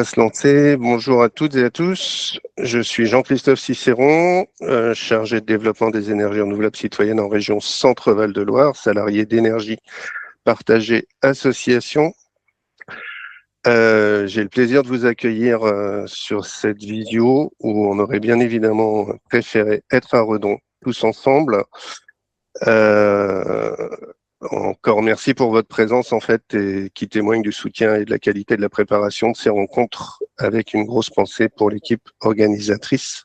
va se lancer. Bonjour à toutes et à tous. Je suis Jean-Christophe Cicéron, chargé de développement des énergies renouvelables citoyennes en région Centre-Val de Loire, salarié d'Énergie Partagée Association. J'ai le plaisir de vous accueillir sur cette visio où on aurait bien évidemment préféré être à Redon tous ensemble. Encore merci pour votre présence en fait et qui témoigne du soutien et de la qualité de la préparation de ces rencontres avec une grosse pensée pour l'équipe organisatrice.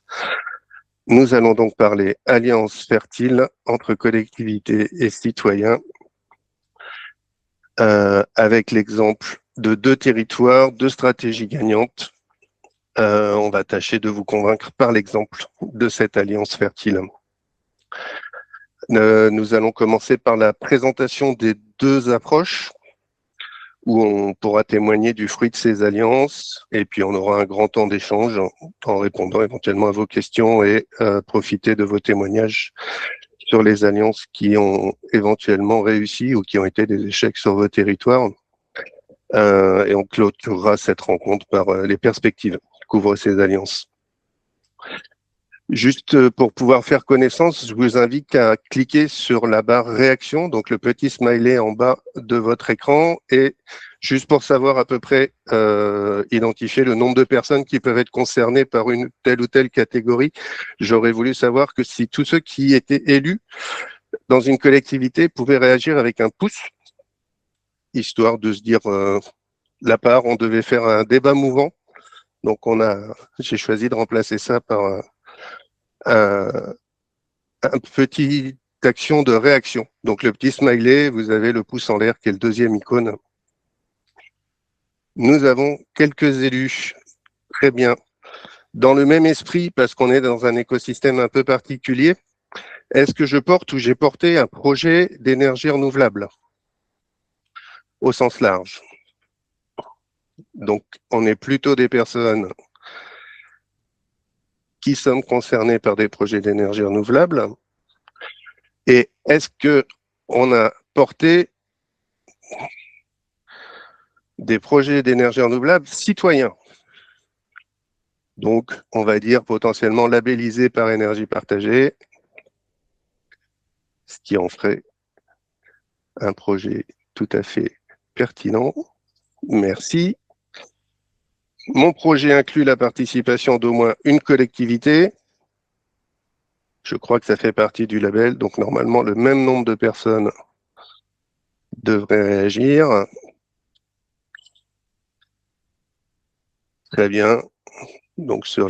Nous allons donc parler alliance fertile entre collectivités et citoyens avec l'exemple de 2 territoires, 2 stratégies gagnantes. On va tâcher de vous convaincre par l'exemple de cette alliance fertile. Nous allons commencer par la présentation des 2 approches où on pourra témoigner du fruit de ces alliances et puis on aura un grand temps d'échange en répondant éventuellement à vos questions et profiter de vos témoignages sur les alliances qui ont éventuellement réussi ou qui ont été des échecs sur vos territoires. Et on clôturera cette rencontre par les perspectives qui couvrent ces alliances. Juste pour pouvoir faire connaissance, je vous invite à cliquer sur la barre réaction, donc le petit smiley en bas de votre écran, et juste pour savoir à peu près identifier le nombre de personnes qui peuvent être concernées par une telle ou telle catégorie, j'aurais voulu savoir que si tous ceux qui étaient élus dans une collectivité pouvaient réagir avec un pouce, histoire de se dire la part, on devait faire un débat mouvant, donc j'ai choisi de remplacer ça par un petit action de réaction. Donc le petit smiley, vous avez le pouce en l'air qui est le 2e icône. Nous avons quelques élus. Très bien. Dans le même esprit, parce qu'on est dans un écosystème un peu particulier, est-ce que je porte ou j'ai porté un projet d'énergie renouvelable au sens large? Donc on est plutôt des personnes qui sommes concernés par des projets d'énergie renouvelable. Et est-ce qu'on a porté des projets d'énergie renouvelable citoyens? Donc, on va dire potentiellement labellisés par Énergie Partagée, ce qui en ferait un projet tout à fait pertinent. Merci. Mon projet inclut la participation d'au moins une collectivité. Je crois que ça fait partie du label, donc normalement le même nombre de personnes devraient réagir. Très bien. Donc sur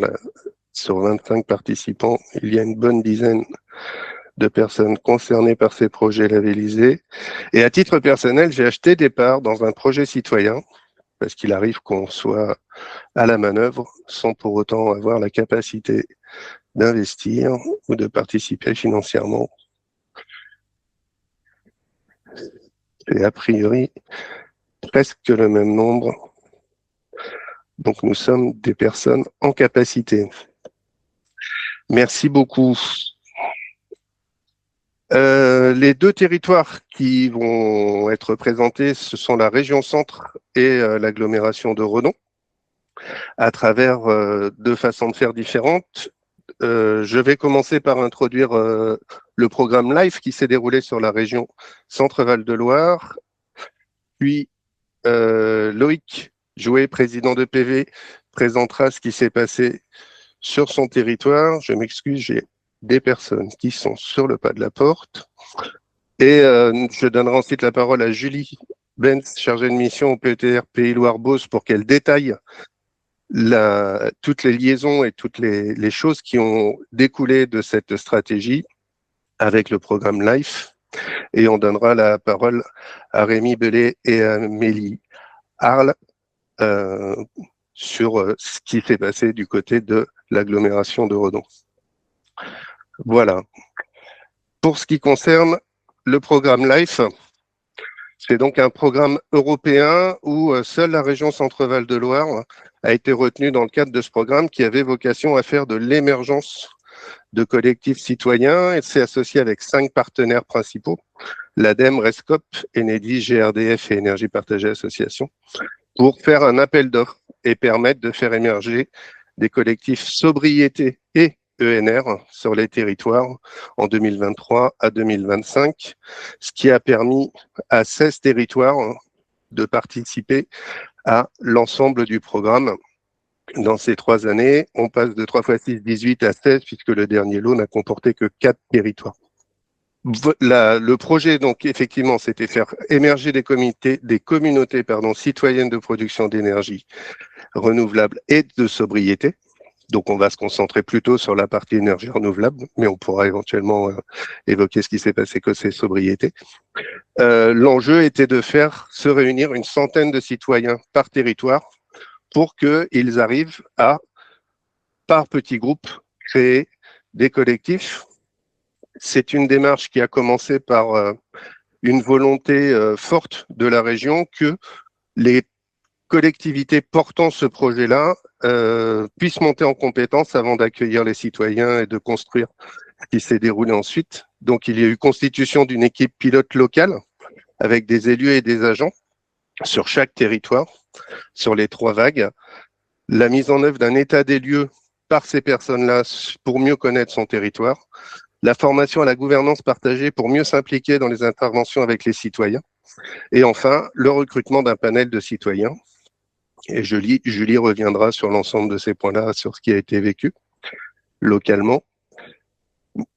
25 participants, il y a une bonne dizaine de personnes concernées par ces projets labellisés. Et à titre personnel, j'ai acheté des parts dans un projet citoyen, parce qu'il arrive qu'on soit à la manœuvre sans pour autant avoir la capacité d'investir ou de participer financièrement. Et a priori, presque le même nombre. Donc nous sommes des personnes en capacité. Merci beaucoup. Les 2 territoires qui vont être présentés, ce sont la région Centre et l'agglomération de Redon, à travers 2 façons de faire différentes. Je vais commencer par introduire le programme LIFE qui s'est déroulé sur la région Centre-Val de Loire, puis Loïc Jouet, président de PV, présentera ce qui s'est passé sur son territoire. Je m'excuse, j'ai des personnes qui sont sur le pas de la porte. Et je donnerai ensuite la parole à Julie Benz, chargée de mission au PETR Pays Loire-Beauce, pour qu'elle détaille toutes les liaisons et toutes les choses qui ont découlé de cette stratégie avec le programme LIFE. Et on donnera la parole à Rémi Bellet et à Amélie Arles sur ce qui s'est passé du côté de l'agglomération de Redon. Voilà. Pour ce qui concerne le programme LIFE, c'est donc un programme européen où seule la région Centre-Val de Loire a été retenue dans le cadre de ce programme qui avait vocation à faire de l'émergence de collectifs citoyens et s'est associé avec 5 partenaires principaux, l'ADEME, RESCOP, Enedis, GRDF et Énergie Partagée Association, pour faire un appel d'offres et permettent de faire émerger des collectifs sobriété et ENR sur les territoires en 2023 à 2025, ce qui a permis à 16 territoires de participer à l'ensemble du programme. Dans ces 3 années, on passe de 3 x 6, 18 à 16, puisque le dernier lot n'a comporté que 4 territoires. Le projet, donc, effectivement, c'était faire émerger des communautés citoyennes de production d'énergie renouvelable et de sobriété. Donc, on va se concentrer plutôt sur la partie énergie renouvelable, mais on pourra éventuellement évoquer ce qui s'est passé côté sobriété. L'enjeu était de faire se réunir une centaine de citoyens par territoire pour qu'ils arrivent à, par petits groupes, créer des collectifs. C'est une démarche qui a commencé par une volonté forte de la région que les collectivités portant ce projet-là puissent monter en compétence avant d'accueillir les citoyens et de construire ce qui s'est déroulé ensuite. Donc, il y a eu constitution d'une équipe pilote locale avec des élus et des agents sur chaque territoire, sur les 3 vagues. La mise en œuvre d'un état des lieux par ces personnes-là pour mieux connaître son territoire. La formation à la gouvernance partagée pour mieux s'impliquer dans les interventions avec les citoyens. Et enfin, le recrutement d'un panel de citoyens. Et Julie reviendra sur l'ensemble de ces points-là, sur ce qui a été vécu localement.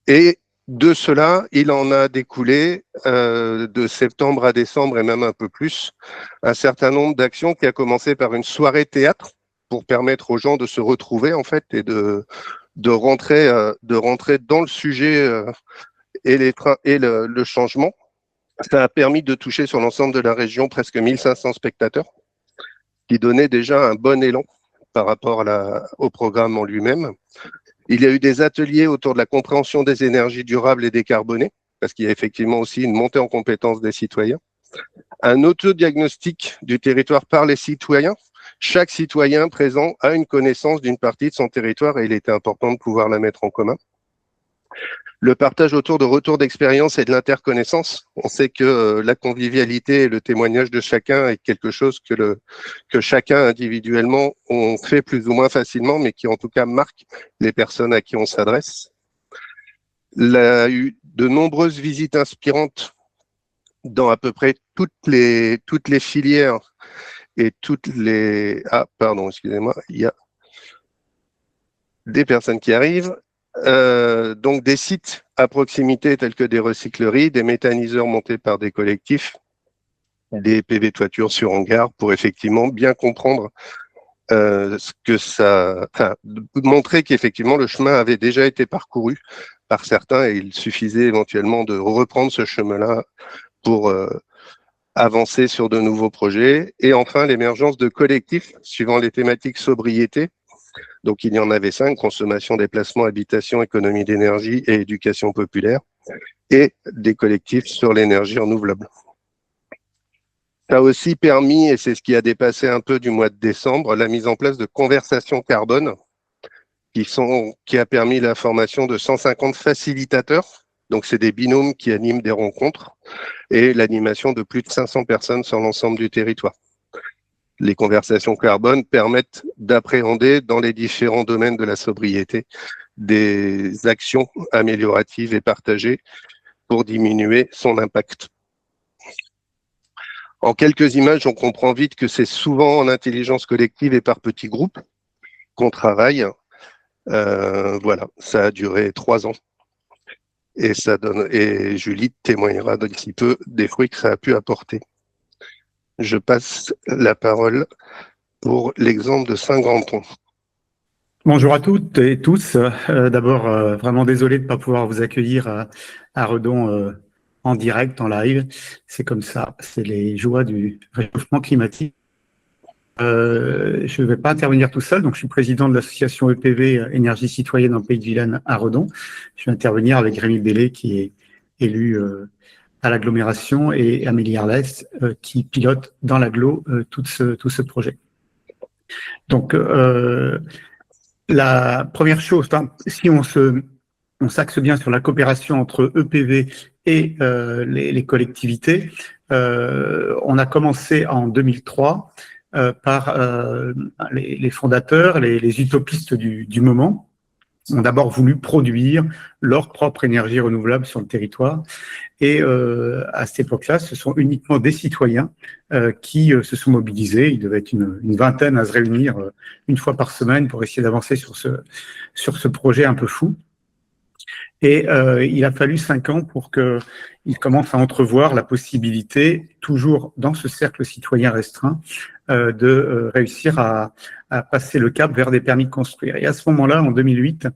Et de cela, il en a découlé de septembre à décembre et même un peu plus, un certain nombre d'actions qui a commencé par une soirée théâtre pour permettre aux gens de se retrouver en fait et de rentrer dans le sujet et le changement. Ça a permis de toucher sur l'ensemble de la région presque 1500 spectateurs, qui donnait déjà un bon élan par rapport au programme en lui-même. Il y a eu des ateliers autour de la compréhension des énergies durables et décarbonées, parce qu'il y a effectivement aussi une montée en compétence des citoyens. Un autodiagnostic du territoire par les citoyens. Chaque citoyen présent a une connaissance d'une partie de son territoire et il était important de pouvoir la mettre en commun. Le partage autour de retours d'expérience et de l'interconnaissance. On sait que la convivialité et le témoignage de chacun est quelque chose que chacun individuellement on fait plus ou moins facilement, mais qui en tout cas marque les personnes à qui on s'adresse. Il y a eu de nombreuses visites inspirantes dans à peu près toutes les filières et toutes les... Ah, pardon, excusez-moi, il y a des personnes qui arrivent. Donc des sites à proximité tels que des recycleries, des méthaniseurs montés par des collectifs, des PV toitures sur hangar pour effectivement bien comprendre ce que ça... Enfin, montrer qu'effectivement le chemin avait déjà été parcouru par certains et il suffisait éventuellement de reprendre ce chemin-là pour avancer sur de nouveaux projets. Et enfin, l'émergence de collectifs suivant les thématiques sobriété. Donc, il y en avait 5, consommation, déplacement, habitation, économie d'énergie et éducation populaire, et des collectifs sur l'énergie renouvelable. Ça a aussi permis, et c'est ce qui a dépassé un peu du mois de décembre, la mise en place de conversations carbone, qui a permis la formation de 150 facilitateurs. Donc, c'est des binômes qui animent des rencontres et l'animation de plus de 500 personnes sur l'ensemble du territoire. Les conversations carbone permettent d'appréhender dans les différents domaines de la sobriété des actions amélioratives et partagées pour diminuer son impact. En quelques images, on comprend vite que c'est souvent en intelligence collective et par petits groupes qu'on travaille. Voilà, ça a duré 3 ans. Et Julie témoignera d'ici peu des fruits que ça a pu apporter. Je passe la parole pour l'exemple de Saint-Granton. Bonjour à toutes et tous. D'abord, vraiment désolé de ne pas pouvoir vous accueillir à Redon en direct, en live. C'est comme ça, c'est les joies du réchauffement climatique. Je ne vais pas intervenir tout seul, donc je suis président de l'association EPV Énergie Citoyenne en Pays de Vilaine à Redon. Je vais intervenir avec Rémi Bellé, qui est élu à l'agglomération, et Amélie Arlès, qui pilote dans l'agglo tout ce projet. Donc, la première chose, si on s'axe bien sur la coopération entre EPV et les collectivités, on a commencé en 2003 par les fondateurs, les utopistes du moment, ont d'abord voulu produire leur propre énergie renouvelable sur le territoire. Et à cette époque-là, ce sont uniquement des citoyens qui se sont mobilisés. Il devait être une vingtaine à se réunir une fois par semaine pour essayer d'avancer sur ce projet un peu fou. Et il a fallu 5 ans pour qu'il commence à entrevoir la possibilité, toujours dans ce cercle citoyen restreint, de réussir à passer le cap vers des permis de construire. Et à ce moment-là, en 2008,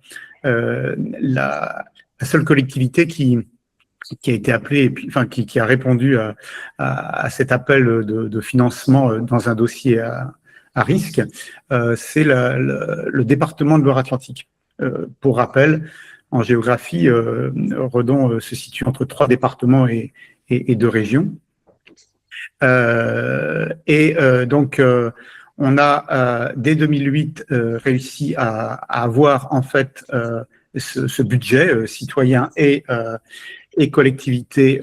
la seule collectivité qui a été appelée, qui a répondu à cet appel de financement dans un dossier à risque, c'est le département de Loire-Atlantique. Pour rappel, en géographie, Redon se situe entre 3 départements et 2 régions. Donc, on a dès 2008 réussi à avoir en fait ce budget citoyen et collectivité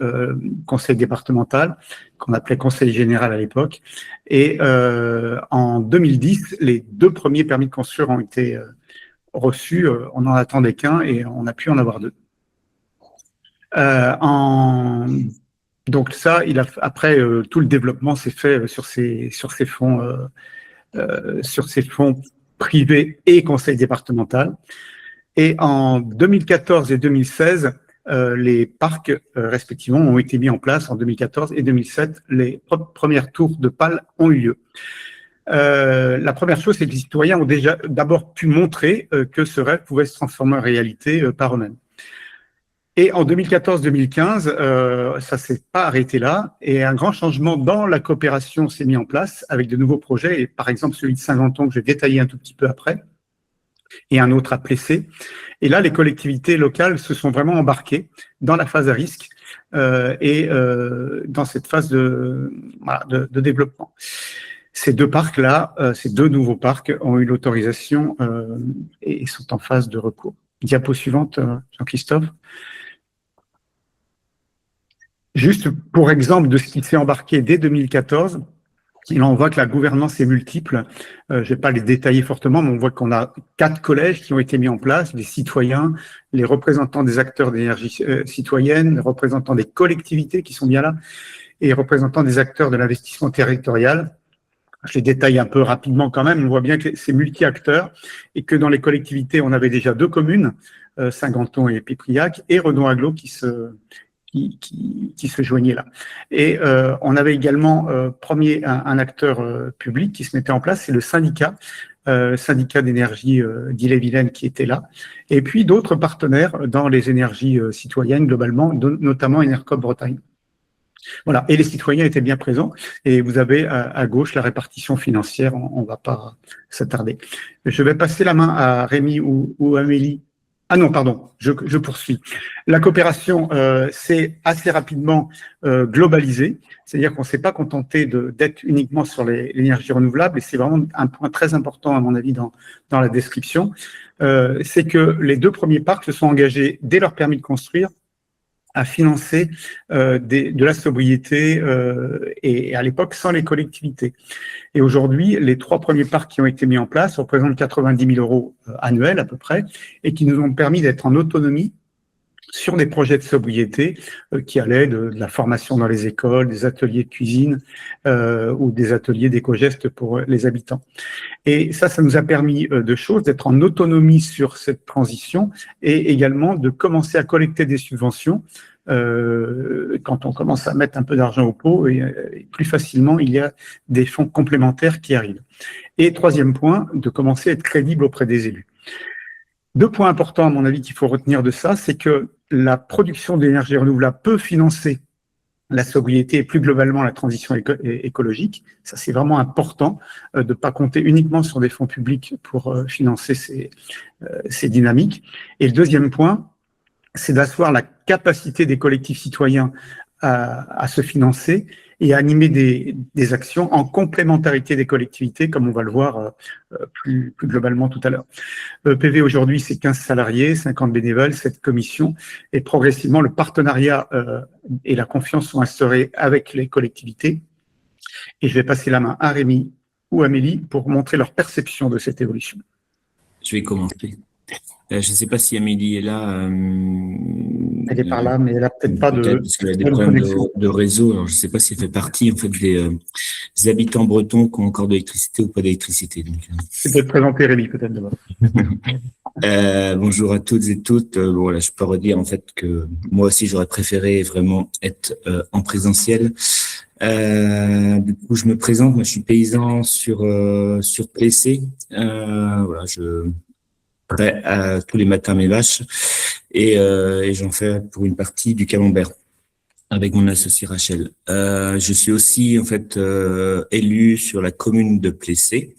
conseil départemental, qu'on appelait conseil général à l'époque. Et en 2010, les 2 premiers permis de construire ont été reçus. On n'en attendait qu'un et on a pu en avoir 2. Donc ça, après tout le développement s'est fait sur ces fonds privés et conseil départemental. Et en 2014 et 2016, les parcs respectivement ont été mis en place. En 2014 et 2007, les premières tours de pales ont eu lieu. La première chose, c'est que les citoyens ont déjà d'abord pu montrer que ce rêve pouvait se transformer en réalité par eux-mêmes. Et en 2014-2015, ça s'est pas arrêté là, et un grand changement dans la coopération s'est mis en place avec de nouveaux projets, et par exemple celui de Saint-Ganton que je vais détailler un tout petit peu après, et un autre à Plessé. Et là, les collectivités locales se sont vraiment embarquées dans la phase à risque et dans cette phase de développement. Ces 2 parcs-là, ces 2 nouveaux parcs ont eu l'autorisation et sont en phase de recours. Diapo suivante, Jean-Christophe. Juste pour exemple de ce qui s'est embarqué dès 2014, et là on voit que la gouvernance est multiple. Je ne vais pas les détailler fortement, mais on voit qu'on a 4 collèges qui ont été mis en place, les citoyens, les représentants des acteurs d'énergie citoyenne, les représentants des collectivités qui sont bien là, et les représentants des acteurs de l'investissement territorial. Je les détaille un peu rapidement quand même. On voit bien que c'est multi-acteurs et que dans les collectivités, on avait déjà 2 communes, Saint-Ganton et Pépriac, et Redon-Aglo qui se joignaient là. Et on avait également un acteur public qui se mettait en place, c'est le syndicat d'énergie d'Ille-et-Vilaine qui était là, et puis d'autres partenaires dans les énergies citoyennes globalement, notamment Enercop Bretagne. Voilà, et les citoyens étaient bien présents, et vous avez à gauche la répartition financière, on ne va pas s'attarder. Je vais passer la main à Rémi ou Amélie. Ah non, pardon, je poursuis. La coopération s'est assez rapidement globalisée, c'est-à-dire qu'on ne s'est pas contenté d'être uniquement sur l'énergie renouvelable, et c'est vraiment un point très important à mon avis dans la description, c'est que les 2 premiers parcs se sont engagés dès leur permis de construire à financer de la sobriété et à l'époque sans les collectivités. Et aujourd'hui, les 3 premiers parcs qui ont été mis en place représentent 90 000 € annuels à peu près et qui nous ont permis d'être en autonomie sur des projets de sobriété qui allaient de la formation dans les écoles, des ateliers de cuisine ou des ateliers d'éco-gestes pour les habitants. Et ça nous a permis 2 choses, d'être en autonomie sur cette transition et également de commencer à collecter des subventions quand on commence à mettre un peu d'argent au pot et plus facilement il y a des fonds complémentaires qui arrivent. Et 3e point, de commencer à être crédible auprès des élus. 2 points importants à mon avis qu'il faut retenir de ça, c'est que la production d'énergie renouvelable peut financer la sobriété et plus globalement la transition écologique. Ça, c'est vraiment important de ne pas compter uniquement sur des fonds publics pour financer ces dynamiques. Et le 2e point, c'est d'asseoir la capacité des collectifs citoyens à se financer et à animer des actions en complémentarité des collectivités, comme on va le voir plus globalement tout à l'heure. PV aujourd'hui, c'est 15 salariés, 50 bénévoles, 7 commissions, et progressivement, le partenariat et la confiance sont instaurés avec les collectivités. Et je vais passer la main à Rémi ou Amélie pour montrer leur perception de cette évolution. Je vais commencer. Je ne sais pas si Amélie est là. Elle est par là, mais elle n'a peut-être pas de. Parce qu'elle a des problèmes de réseau. Alors, je ne sais pas si elle fait partie en fait des habitants bretons qui ont encore de l'électricité ou pas d'électricité. Tu peux te présenter, Rémi, peut-être d'abord. Bonjour à toutes et toutes. Voilà, je peux redire en fait que moi aussi j'aurais préféré vraiment être en présentiel. Du coup, je me présente. Moi, je suis paysan sur Plessé. Voilà, je prêt tous les matins mes vaches et j'en fais pour une partie du camembert avec mon associé Rachel. Je suis aussi en fait élu sur la commune de Plessé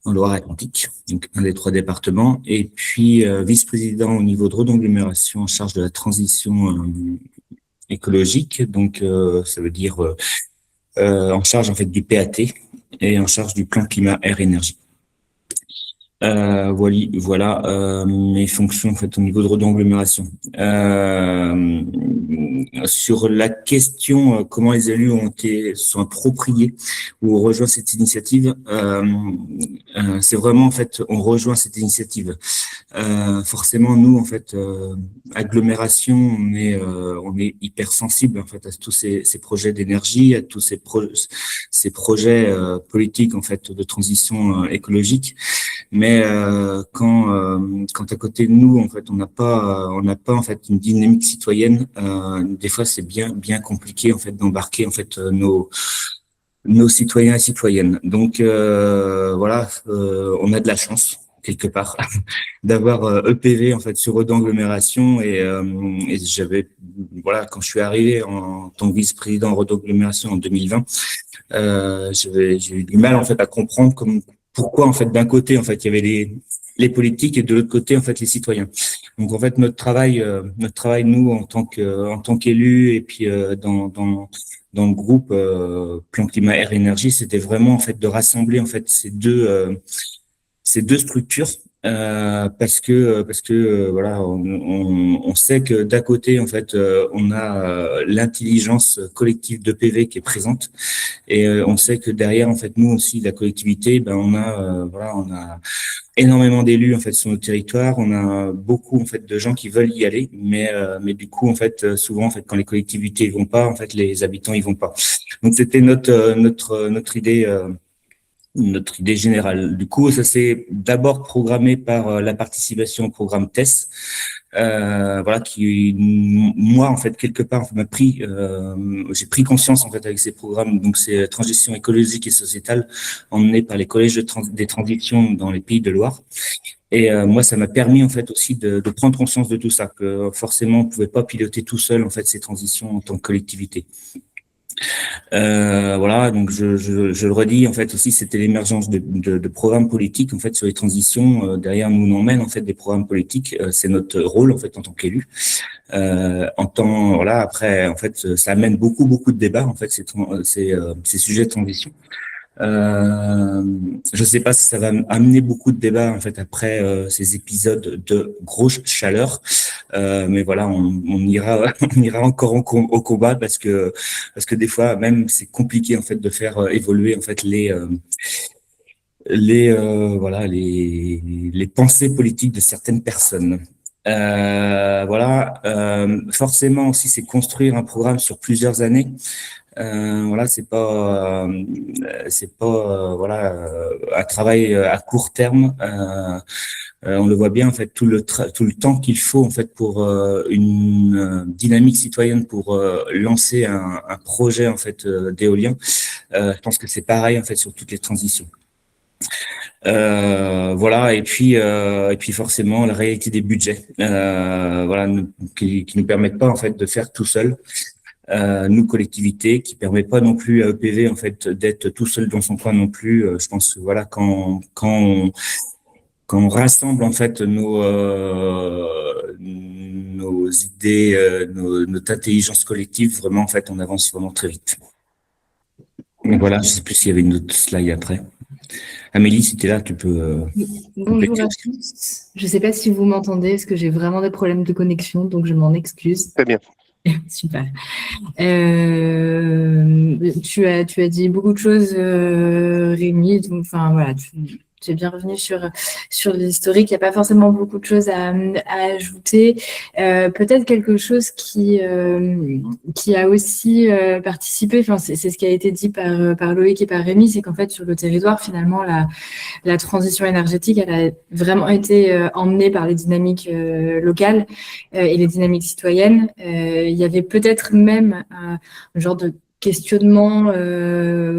en Loire-Atlantique, donc un des 3 départements, et puis vice-président au niveau de Redon-Agglomération en charge de la transition écologique. Donc ça veut dire en charge en fait du PAT et en charge du plan climat air énergie. Voilà mes fonctions en fait au niveau de Redon-Agglomération. Sur la question comment les élus sont appropriés ou ont rejoint cette initiative, c'est vraiment en fait on rejoint cette initiative. Forcément nous en fait agglomération on est hyper sensible en fait à tous ces projets d'énergie, à tous ces projets politiques en fait de transition écologique. Mais quand à côté de nous en fait on n'a pas en fait une dynamique citoyenne, des fois c'est bien compliqué en fait d'embarquer en fait nos citoyens et citoyennes. Donc voilà, on a de la chance quelque part d'avoir EPV en fait sur Redon-Agglomération et j'avais voilà quand je suis arrivé en tant que vice-président Redon-Agglomération en 2020, j'ai eu du mal en fait à comprendre pourquoi en fait d'un côté en fait il y avait les politiques et de l'autre côté en fait les citoyens. Donc en fait notre travail nous en tant qu'élus et puis dans le groupe plan climat air énergie, c'était vraiment en fait de rassembler en fait ces deux structures. Parce que voilà on sait que d'un côté en fait on a l'intelligence collective de PV qui est présente et on sait que derrière en fait nous aussi la collectivité on a énormément d'élus en fait sur notre territoire, on a beaucoup en fait de gens qui veulent y aller mais du coup en fait souvent en fait quand les collectivités y vont pas en fait les habitants y vont pas. Donc c'était notre idée générale. Du coup, ça s'est d'abord programmé par la participation au programme TESS, voilà, qui moi en fait quelque part m'a pris, j'ai pris conscience en fait avec ces programmes. Donc c'est transition écologique et sociétale emmenée par les collèges des transitions dans les Pays de Loire. Et moi, ça m'a permis en fait aussi de prendre conscience de tout ça, que forcément on pouvait pas piloter tout seul en fait ces transitions en tant que collectivité. Voilà, donc je le redis en fait aussi, c'était l'émergence de programmes politiques en fait sur les transitions. Derrière nous, on emmène en fait des programmes politiques. C'est notre rôle en fait en tant qu'élu. Voilà, après en fait, ça amène beaucoup de débats en fait ces sujets de transition. Je sais pas si ça va amener beaucoup de débats en fait après ces épisodes de grosse chaleur, mais voilà, on ira encore au combat parce que des fois même c'est compliqué en fait de faire évoluer en fait voilà les pensées politiques de certaines personnes. Voilà, forcément aussi c'est construire un programme sur plusieurs années. Voilà, c'est pas voilà un travail à court terme. On le voit bien en fait tout le temps qu'il faut en fait pour une dynamique citoyenne pour lancer un projet en fait d'éolien. Je pense que c'est pareil en fait sur toutes les transitions. Voilà, et puis forcément la réalité des budgets, voilà, qui nous permettent pas en fait de faire tout seul. Nous collectivités, qui permet pas non plus à EPV en fait d'être tout seul dans son coin non plus. Je pense que voilà quand on rassemble en fait nos idées, notre intelligence collective, vraiment en fait on avance vraiment très vite. Donc voilà, je sais plus s'il y avait une autre slide après. Amélie, si tu es là, tu peux. Bonjour à tous. Je ne sais pas si vous m'entendez, parce que j'ai vraiment des problèmes de connexion, donc je m'en excuse. Très bien. Super. Tu as dit beaucoup de choses, Rémi. Donc, enfin, voilà, tu es bien revenu sur l'historique. Il n'y a pas forcément beaucoup de choses à ajouter. Peut-être quelque chose qui a aussi participé, enfin, c'est ce qui a été dit par Loïc et par Rémi, c'est qu'en fait, sur le territoire, finalement, la transition énergétique, elle a vraiment été emmenée par les dynamiques locales et les dynamiques citoyennes. Il y avait peut-être même un genre de questionnement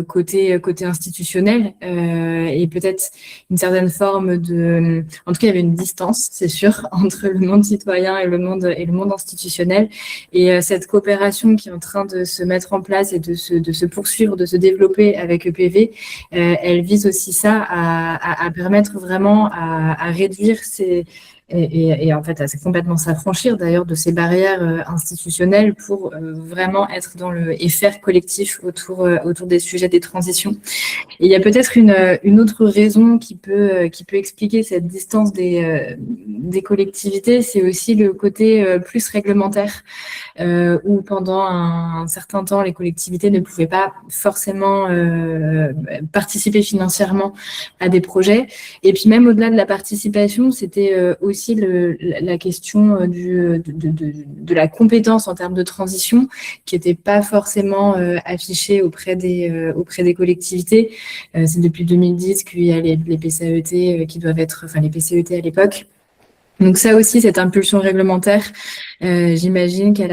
côté institutionnel et peut-être une certaine forme de... En tout cas, il y avait une distance, c'est sûr, entre le monde citoyen et le monde institutionnel. Et cette coopération qui est en train de se mettre en place et de se poursuivre, de se développer avec EPV, elle vise aussi ça à permettre vraiment à réduire et en fait, c'est complètement s'affranchir d'ailleurs de ces barrières institutionnelles pour vraiment être et faire collectif autour des sujets des transitions. Et il y a peut-être une autre raison qui peut expliquer cette distance des collectivités, c'est aussi le côté plus réglementaire, où pendant un certain temps, les collectivités ne pouvaient pas forcément participer financièrement à des projets. Et puis même au-delà de la participation, c'était aussi la question de la compétence en termes de transition qui n'était pas forcément affichée auprès des collectivités. C'est depuis 2010 qu'il y a les PCAET qui doivent être, enfin les PCET à l'époque. Donc ça aussi, cette impulsion réglementaire, j'imagine qu'elle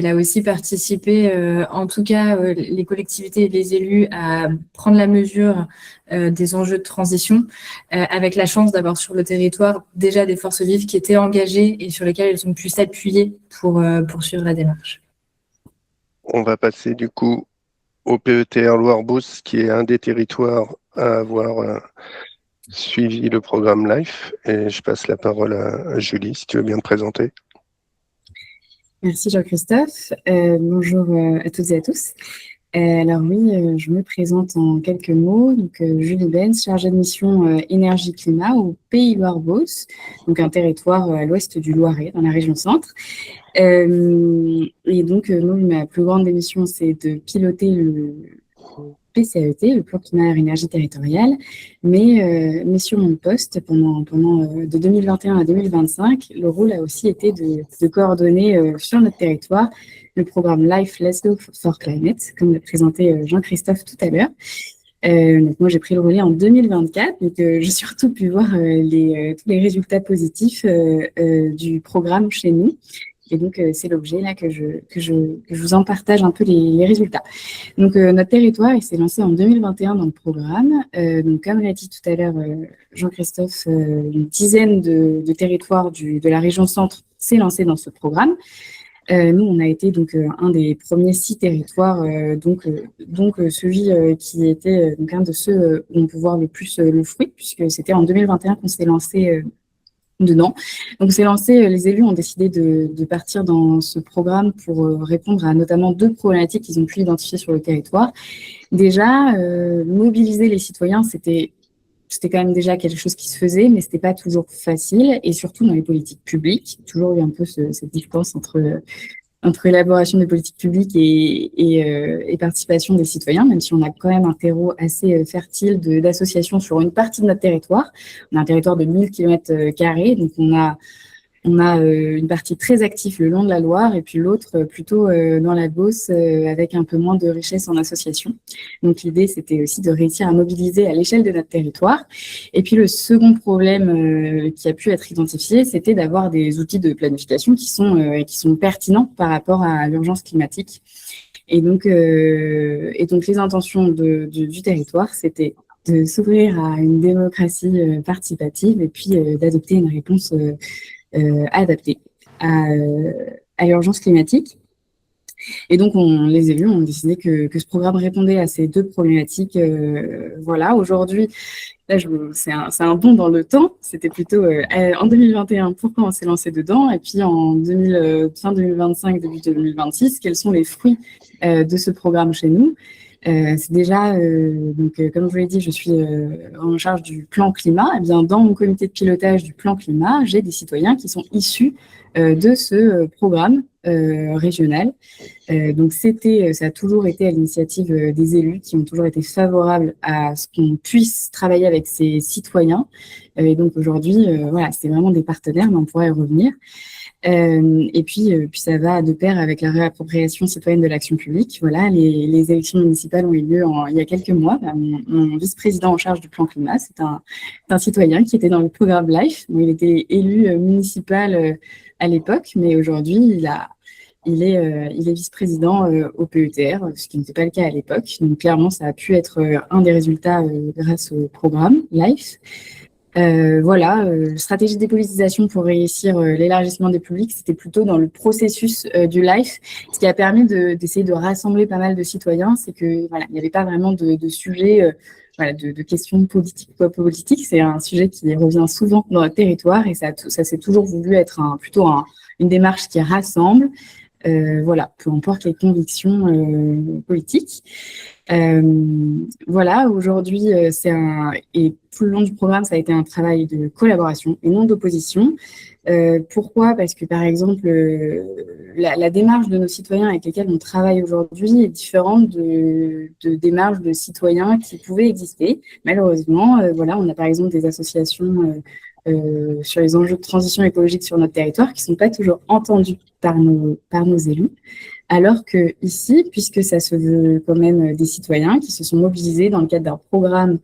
a aussi participé, en tout cas les collectivités et les élus, à prendre la mesure des enjeux de transition, avec la chance d'avoir sur le territoire déjà des forces vives qui étaient engagées et sur lesquelles elles ont pu s'appuyer pour poursuivre la démarche. On va passer du coup au PETR Loire-Beauce, qui est un des territoires à avoir suivi le programme LIFE. Et je passe la parole à Julie, si tu veux bien te présenter. Merci Jean-Christophe. Bonjour à toutes et à tous. Alors oui, je me présente en quelques mots. Donc, Julie Benz, chargée de mission énergie-climat au Pays Loire-Beauce, donc un territoire à l'ouest du Loiret, dans la région centre. Et donc, ma plus grande mission, c'est de piloter le PCAET, le plan climat énergie territoriale, mais sur mon poste pendant de 2021 à 2025, le rôle a aussi été de coordonner sur notre territoire le programme Life Let's Go for Climate, comme l'a présenté Jean-Christophe tout à l'heure. Donc moi j'ai pris le relais en 2024, donc j'ai surtout pu voir tous les résultats positifs du programme chez nous. Et donc, c'est l'objet là que je vous en partage un peu les résultats. Donc, notre territoire, il s'est lancé en 2021 dans le programme. Donc, comme l'a dit tout à l'heure Jean-Christophe, une dizaine de territoires de la région centre s'est lancé dans ce programme. Nous, on a été donc un des premiers 6 territoires, donc celui qui était donc un de ceux où on peut voir le plus le fruit, puisque c'était en 2021 qu'on s'est lancé dedans. Donc, c'est lancé, les élus ont décidé de partir dans ce programme pour répondre à notamment 2 problématiques qu'ils ont pu identifier sur le territoire. Déjà, mobiliser les citoyens, c'était quand même déjà quelque chose qui se faisait, mais c'était pas toujours facile, et surtout dans les politiques publiques. Toujours eu un peu cette distance entre élaboration des politiques publiques et participation des citoyens, même si on a quand même un terreau assez fertile d'associations sur une partie de notre territoire. On a un territoire de 1000 km², donc on a une partie très active le long de la Loire et puis l'autre plutôt dans la Beauce avec un peu moins de richesse en association. Donc l'idée, c'était aussi de réussir à mobiliser à l'échelle de notre territoire. Et puis le second problème qui a pu être identifié, c'était d'avoir des outils de planification qui sont pertinents par rapport à l'urgence climatique. Et donc les intentions du territoire, c'était de s'ouvrir à une démocratie participative et puis d'adopter une réponse adaptée à l'urgence climatique. Et donc, les élus ont décidé que ce programme répondait à ces 2 problématiques. Voilà, aujourd'hui, là, c'est un bond dans le temps. C'était plutôt en 2021, pourquoi on s'est lancé dedans, et puis fin 2025, début 2026, quels sont les fruits de ce programme chez nous. C'est déjà, comme je vous l'ai dit, je suis en charge du plan climat. Eh bien, dans mon comité de pilotage du plan climat, j'ai des citoyens qui sont issus de ce programme régional. Donc ça a toujours été à l'initiative des élus qui ont toujours été favorables à ce qu'on puisse travailler avec ces citoyens. Et donc aujourd'hui, voilà, c'est vraiment des partenaires, mais on pourra y revenir. Et puis ça va de pair avec la réappropriation citoyenne de l'action publique. Voilà, les élections municipales ont eu lieu il y a quelques mois. Mon vice-président en charge du plan climat, c'est un citoyen qui était dans le programme LIFE. Il était élu municipal à l'époque, mais aujourd'hui, il est vice-président au PETR, ce qui n'était pas le cas à l'époque. Donc clairement, ça a pu être un des résultats grâce au programme LIFE. Voilà, stratégie de dépolitisation pour réussir l'élargissement des publics, c'était plutôt dans le processus du LIFE. Ce qui a permis d'essayer de rassembler pas mal de citoyens, c'est que voilà, il n'y avait pas vraiment de sujet, voilà, de questions politiques ou pas politiques. C'est un sujet qui revient souvent dans notre territoire et ça s'est toujours voulu être plutôt une démarche qui rassemble. Voilà, peu importe les convictions politiques. Voilà, aujourd'hui, et tout le long du programme, ça a été un travail de collaboration et non d'opposition. Pourquoi ? Parce que, par exemple, la démarche de nos citoyens avec lesquels on travaille aujourd'hui est différente de démarches de citoyens qui pouvaient exister. Malheureusement, voilà, on a par exemple des associations sur les enjeux de transition écologique sur notre territoire qui ne sont pas toujours entendus par nos élus. Alors que ici, puisque ça se veut quand même des citoyens qui se sont mobilisés dans le cadre d'un programme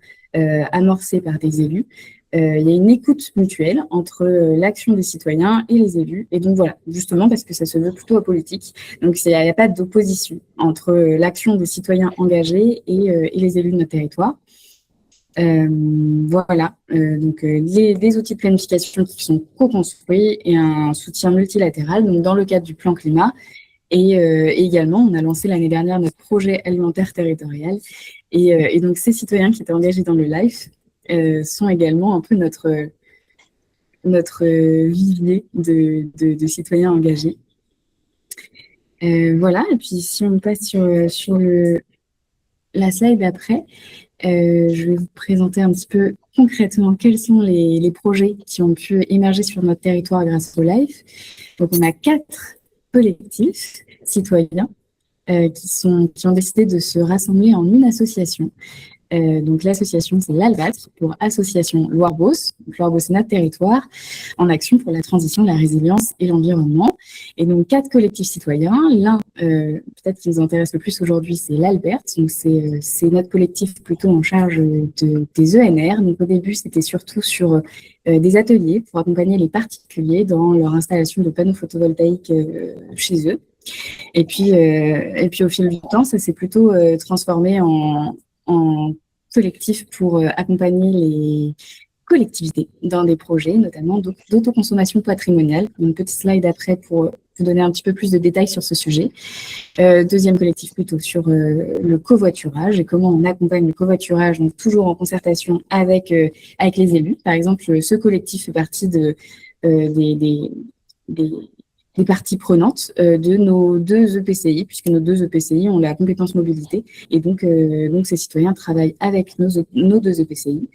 amorcé par des élus, il y a une écoute mutuelle entre l'action des citoyens et les élus. Et donc voilà, justement parce que ça se veut plutôt apolitique. Donc il n'y a pas d'opposition entre l'action des citoyens engagés et les élus de notre territoire. Voilà, donc des outils de planification qui sont co-construits et un soutien multilatéral donc dans le cadre du plan climat. Et également, on a lancé l'année dernière notre projet alimentaire territorial. Et donc, ces citoyens qui étaient engagés dans le LIFE sont également un peu notre vivier de citoyens engagés. Voilà, et puis si on passe sur la slide d'après, je vais vous présenter un petit peu concrètement quels sont les projets qui ont pu émerger sur notre territoire grâce au LIFE. Donc, on a 4 collectifs citoyens qui ont décidé de se rassembler en une association. Donc l'association, c'est l'Albâtre pour Association Loire-Beauce. Donc Loire-Beauce, c'est notre territoire, en action pour la transition, la résilience et l'environnement. Et donc 4 collectifs citoyens. L'un, peut-être qui nous intéresse le plus aujourd'hui, c'est l'Albert. Donc c'est notre collectif plutôt en charge des ENR. Donc au début, c'était surtout sur des ateliers pour accompagner les particuliers dans leur installation de panneaux photovoltaïques chez eux. Et puis au fil du temps, ça s'est plutôt transformé en collectif pour accompagner les collectivités dans des projets, notamment d'autoconsommation patrimoniale. Une petite slide après pour vous donner un petit peu plus de détails sur ce sujet. Deuxième collectif plutôt sur le covoiturage et comment on accompagne le covoiturage, donc toujours en concertation avec les élus. Par exemple, ce collectif fait partie des parties prenantes de nos 2 EPCI, puisque nos 2 EPCI ont la compétence mobilité, et donc ces citoyens travaillent avec nos 2 EPCI.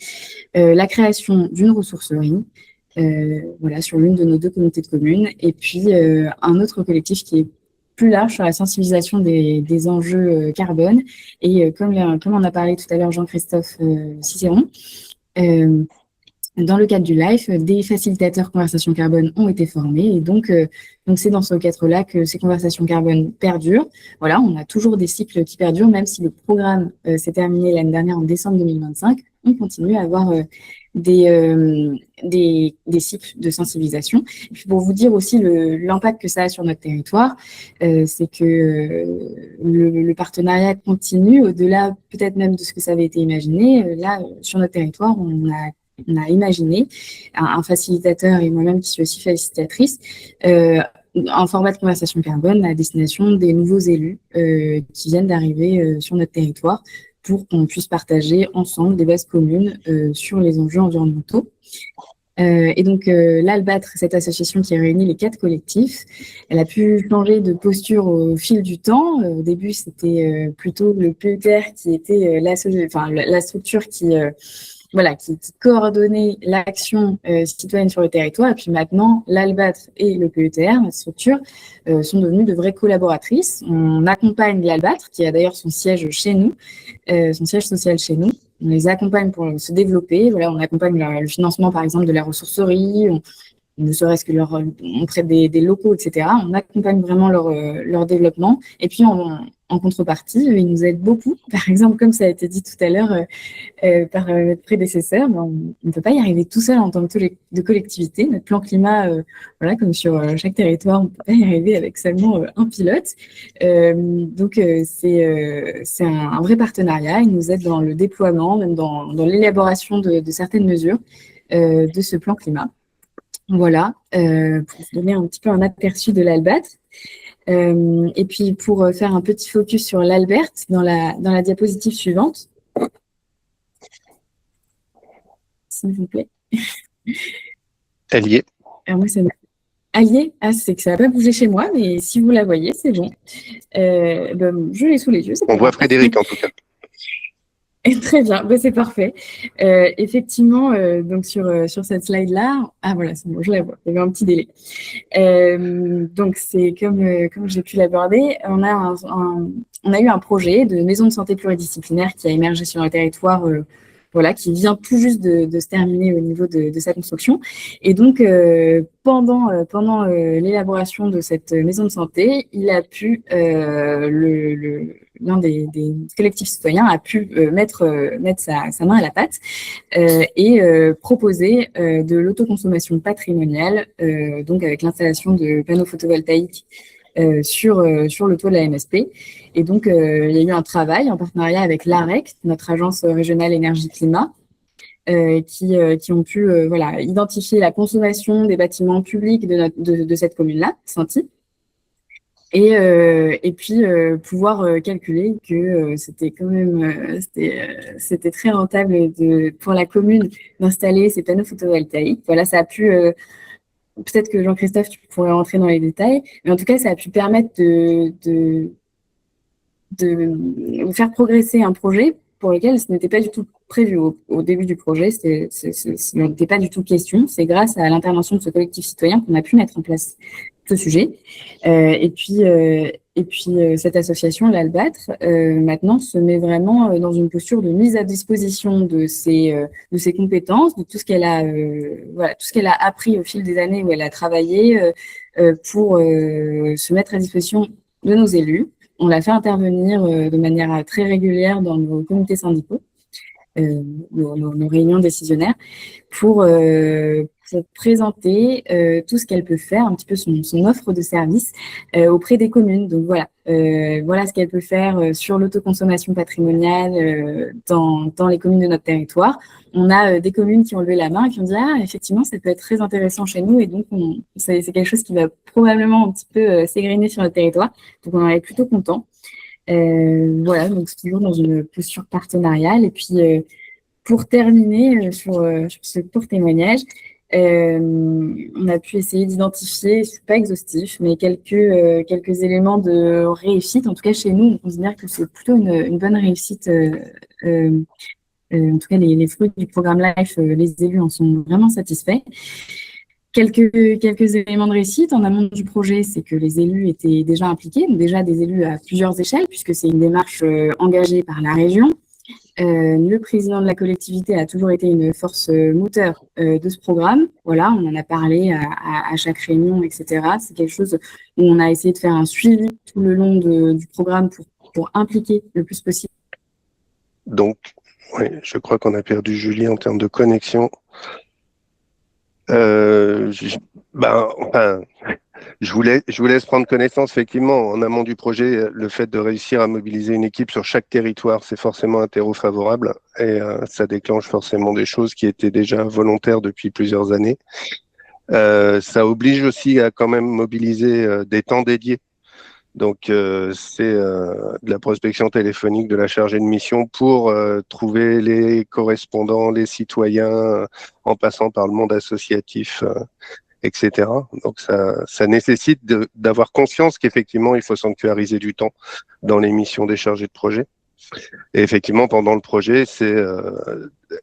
La création d'une ressourcerie, voilà, sur l'une de nos 2 communautés de communes, et puis un autre collectif qui est plus large sur la sensibilisation des enjeux carbone, et comme en a parlé tout à l'heure Jean-Christophe Cicéron, dans le cadre du LIFE, des facilitateurs conversation carbone ont été formés et donc c'est dans ce cadre-là que ces conversations carbone perdurent. Voilà, on a toujours des cycles qui perdurent, même si le programme s'est terminé l'année dernière en décembre 2025, on continue à avoir des cycles de sensibilisation. Et puis pour vous dire aussi l'impact que ça a sur notre territoire, c'est que le partenariat continue au-delà peut-être même de ce que ça avait été imaginé. Là, sur notre territoire, on a imaginé un facilitateur et moi-même qui suis aussi facilitatrice, un format de conversation carbone à destination des nouveaux élus qui viennent d'arriver sur notre territoire pour qu'on puisse partager ensemble des bases communes sur les enjeux environnementaux. Et donc l'Albâtre, cette association qui a réuni les 4 collectifs, elle a pu changer de posture au fil du temps. Au début, c'était plutôt le PETR qui était la structure qui coordonnait l'action citoyenne sur le territoire. Et puis maintenant, l'Albâtre et le PETR, notre structure, sont devenues de vraies collaboratrices. On accompagne l'Albâtre, qui a d'ailleurs son siège chez nous, son siège social chez nous. On les accompagne pour se développer. Voilà, on accompagne le financement, par exemple, de la ressourcerie, ne serait-ce que on prête des locaux, etc. On accompagne vraiment leur développement. Et puis, en contrepartie, ils nous aident beaucoup. Par exemple, comme ça a été dit tout à l'heure par notre prédécesseur, on ne peut pas y arriver tout seul en tant que de collectivité. Notre plan climat, comme sur chaque territoire, on ne peut pas y arriver avec seulement un pilote. Donc, c'est un vrai partenariat. Ils nous aident dans le déploiement, même dans l'élaboration de certaines mesures de ce plan climat. Voilà, pour vous donner un petit peu un aperçu de l'Albâtre. Et puis, pour faire un petit focus sur l'Alberte, dans la diapositive suivante, s'il vous plaît. Elle y est. Alors moi, Allier, c'est que ça n'a pas bougé chez moi, mais si vous la voyez, c'est bon. Je l'ai sous les yeux. On voit Frédéric en tout cas. Très bien, c'est parfait. Effectivement, donc sur cette slide-là, voilà, c'est bon, je la vois. Il y avait un petit délai. Donc c'est comme j'ai pu l'aborder, on a eu un projet de maison de santé pluridisciplinaire qui a émergé sur le territoire. Qui vient tout juste de se terminer au niveau de sa construction. Et donc, pendant l'élaboration de cette maison de santé, il a pu, l'un des collectifs citoyens a pu mettre sa main à la pâte et proposer de l'autoconsommation patrimoniale, donc avec l'installation de panneaux photovoltaïques sur le toit de la MSP. Et donc, il y a eu un travail en partenariat avec l'AREC, notre agence régionale énergie-climat, qui ont pu identifier la consommation des bâtiments publics de cette commune-là, Sainty, et puis pouvoir calculer que c'était quand même c'était très rentable pour la commune d'installer ces panneaux photovoltaïques. Voilà, ça a pu peut-être que Jean-Christophe, tu pourrais rentrer dans les détails, mais en tout cas, ça a pu permettre de faire progresser un projet pour lequel ce n'était pas du tout prévu au début du projet, ce n'était pas du tout question. C'est grâce à l'intervention de ce collectif citoyen qu'on a pu mettre en place ce sujet. Et puis cette association, l'Albâtre, maintenant se met vraiment dans une posture de mise à disposition de ses compétences, de tout ce qu'elle a appris au fil des années où elle a travaillé pour se mettre à disposition de nos élus. On l'a fait intervenir de manière très régulière dans nos comités syndicaux, nos réunions décisionnaires, pour présenter tout ce qu'elle peut faire, un petit peu son offre de service auprès des communes. Donc voilà ce qu'elle peut faire sur l'autoconsommation patrimoniale dans les communes de notre territoire. On a des communes qui ont levé la main et qui ont dit effectivement, ça peut être très intéressant chez nous, et donc c'est quelque chose qui va probablement un petit peu s'égrainer sur notre territoire. Donc on en est plutôt content. Donc c'est toujours dans une posture partenariale. Et puis pour terminer sur ce court témoignage, on a pu essayer d'identifier, c'est pas exhaustif, mais quelques éléments de réussite. En tout cas, chez nous, on considère que c'est plutôt une bonne réussite. En tout cas, les fruits du programme LIFE, les élus en sont vraiment satisfaits. Quelques éléments de réussite en amont du projet, c'est que les élus étaient déjà impliqués, donc déjà des élus à plusieurs échelles, puisque c'est une démarche engagée par la région. Le président de la collectivité a toujours été une force moteur de ce programme. Voilà, on en a parlé à chaque réunion, etc. C'est quelque chose où on a essayé de faire un suivi tout le long du programme pour impliquer le plus possible. Donc, oui, je crois qu'on a perdu Julie en termes de connexion. Je vous laisse prendre connaissance. Effectivement, en amont du projet, le fait de réussir à mobiliser une équipe sur chaque territoire, c'est forcément un terreau favorable, et ça déclenche forcément des choses qui étaient déjà volontaires depuis plusieurs années. Ça oblige aussi à quand même mobiliser des temps dédiés. Donc, c'est de la prospection téléphonique de la chargée de mission pour trouver les correspondants, les citoyens, en passant par le monde associatif, etc. Donc, ça nécessite d'avoir conscience qu'effectivement, il faut sanctuariser du temps dans les missions des chargés de projet. Et effectivement, pendant le projet,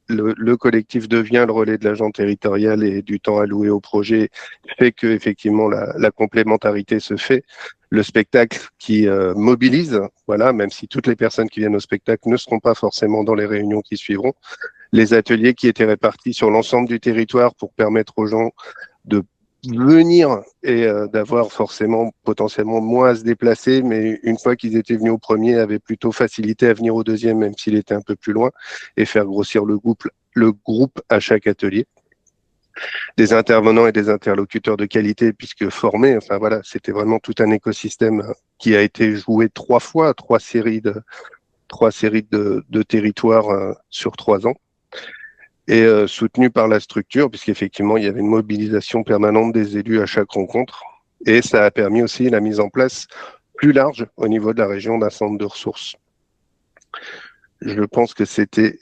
le collectif devient le relais de l'agent territorial et du temps alloué au projet fait que effectivement la complémentarité se fait. Le spectacle qui mobilise, voilà, même si toutes les personnes qui viennent au spectacle ne seront pas forcément dans les réunions qui suivront. Les ateliers qui étaient répartis sur l'ensemble du territoire pour permettre aux gens de venir et d'avoir forcément potentiellement moins à se déplacer, mais une fois qu'ils étaient venus au premier, avaient plutôt facilité à venir au deuxième, même s'il était un peu plus loin, et faire grossir le groupe à chaque atelier. Des intervenants et des interlocuteurs de qualité, puisque formés, enfin voilà, c'était vraiment tout un écosystème qui a été joué 3 fois, 3 séries de territoires sur 3 ans. Et soutenu par la structure, puisqu'effectivement, il y avait une mobilisation permanente des élus à chaque rencontre. Et ça a permis aussi la mise en place plus large au niveau de la région d'un centre de ressources. Je pense que c'était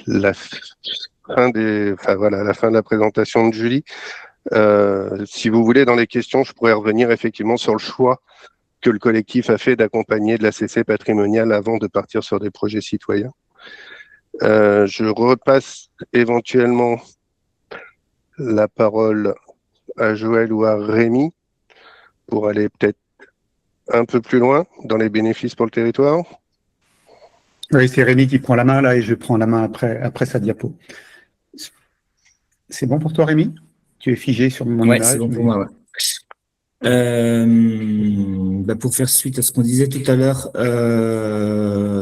la fin de la présentation de Julie. Si vous voulez, dans les questions, je pourrais revenir effectivement sur le choix que le collectif a fait d'accompagner de la CC patrimoniale avant de partir sur des projets citoyens. Je repasse éventuellement la parole à Joël ou à Rémi pour aller peut-être un peu plus loin dans les bénéfices pour le territoire. Oui, c'est Rémi qui prend la main là et je prends la main après sa diapo. C'est bon pour toi, Rémi? Tu es figé sur mon image. Oui, c'est bon pour moi, ouais. Pour faire suite à ce qu'on disait tout à l'heure,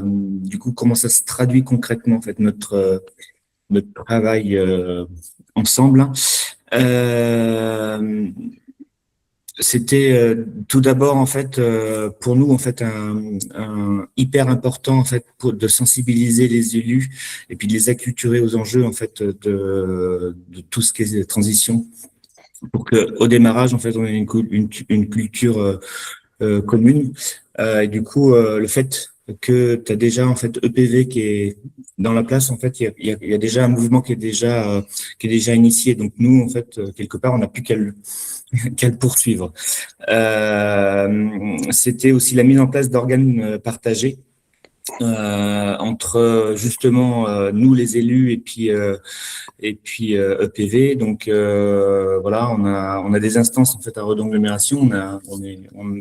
du coup, comment ça se traduit concrètement, en fait, notre travail ensemble. C'était tout d'abord, en fait, pour nous, en fait, un hyper important, en fait, de sensibiliser les élus et puis de les acculturer aux enjeux, en fait, de tout ce qui est transition, pour que au démarrage, en fait, on ait une culture commune. Et du coup, le fait que tu as déjà, en fait, EPV qui est dans la place, en fait, il y a déjà un mouvement qui est déjà initié. Donc nous, en fait, quelque part, on n'a plus qu'à le poursuivre. C'était aussi la mise en place d'organes partagés entre justement nous les élus et puis EPV. Donc voilà, on a des instances en fait à Redon-Agglomération.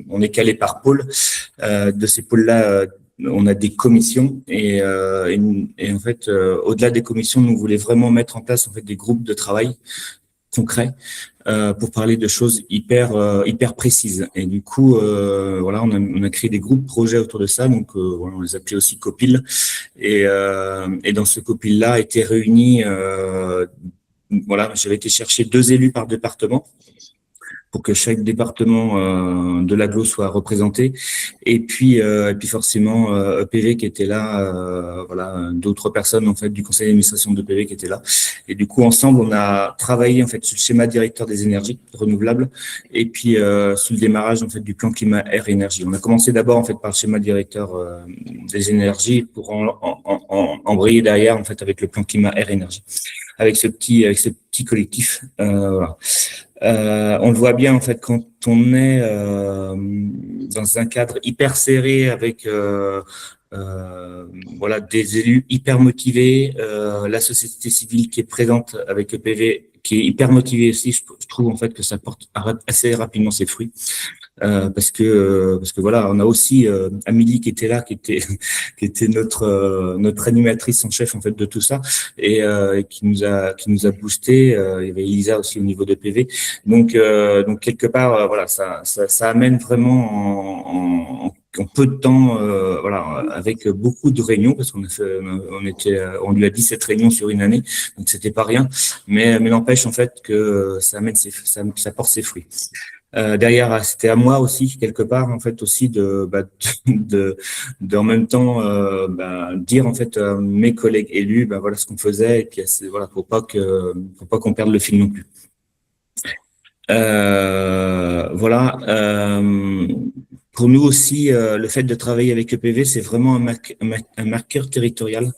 On est calé par pôle. De ces pôles-là, on a des commissions et en fait au-delà des commissions, nous voulons vraiment mettre en place en fait des groupes de travail concrets pour parler de choses hyper précises. Et du coup, voilà, on a créé des groupes projets autour de ça. Donc, voilà, on les appelait aussi COPIL. Et dans ce COPIL-là étaient réunis, voilà, j'avais été chercher 2 élus par département pour que chaque département de l'agglo soit représenté. Et puis forcément EPV qui était là, voilà, d'autres personnes en fait du conseil d'administration d'EPV qui étaient là. Et du coup ensemble on a travaillé en fait sur le schéma directeur des énergies renouvelables et puis sur le démarrage en fait du plan climat air énergie. On a commencé d'abord en fait par le schéma directeur des énergies pour embrayer derrière en fait avec le plan climat air énergie. Avec ce petit collectif, voilà. On le voit bien en fait quand on est dans un cadre hyper serré avec voilà des élus hyper motivés, la société civile qui est présente avec EPV qui est hyper motivée aussi. Je trouve en fait que ça porte assez rapidement ses fruits. Parce que voilà, on a aussi Amélie qui était là, qui était notre animatrice en chef en fait de tout ça et qui nous a boosté. Il y avait Elisa aussi au niveau de PV. Donc quelque part voilà, ça amène vraiment en peu de temps, voilà, avec beaucoup de réunions, parce on lui a dit 7 réunions sur une année, donc c'était pas rien, mais n'empêche en fait que ça porte ses fruits. Derrière, c'était à moi aussi quelque part en fait aussi de en même temps dire en fait à mes collègues élus voilà ce qu'on faisait et puis voilà faut pas qu'on perde le fil non plus. Voilà. Pour nous aussi, le fait de travailler avec EPV, c'est vraiment un marqueur territorial.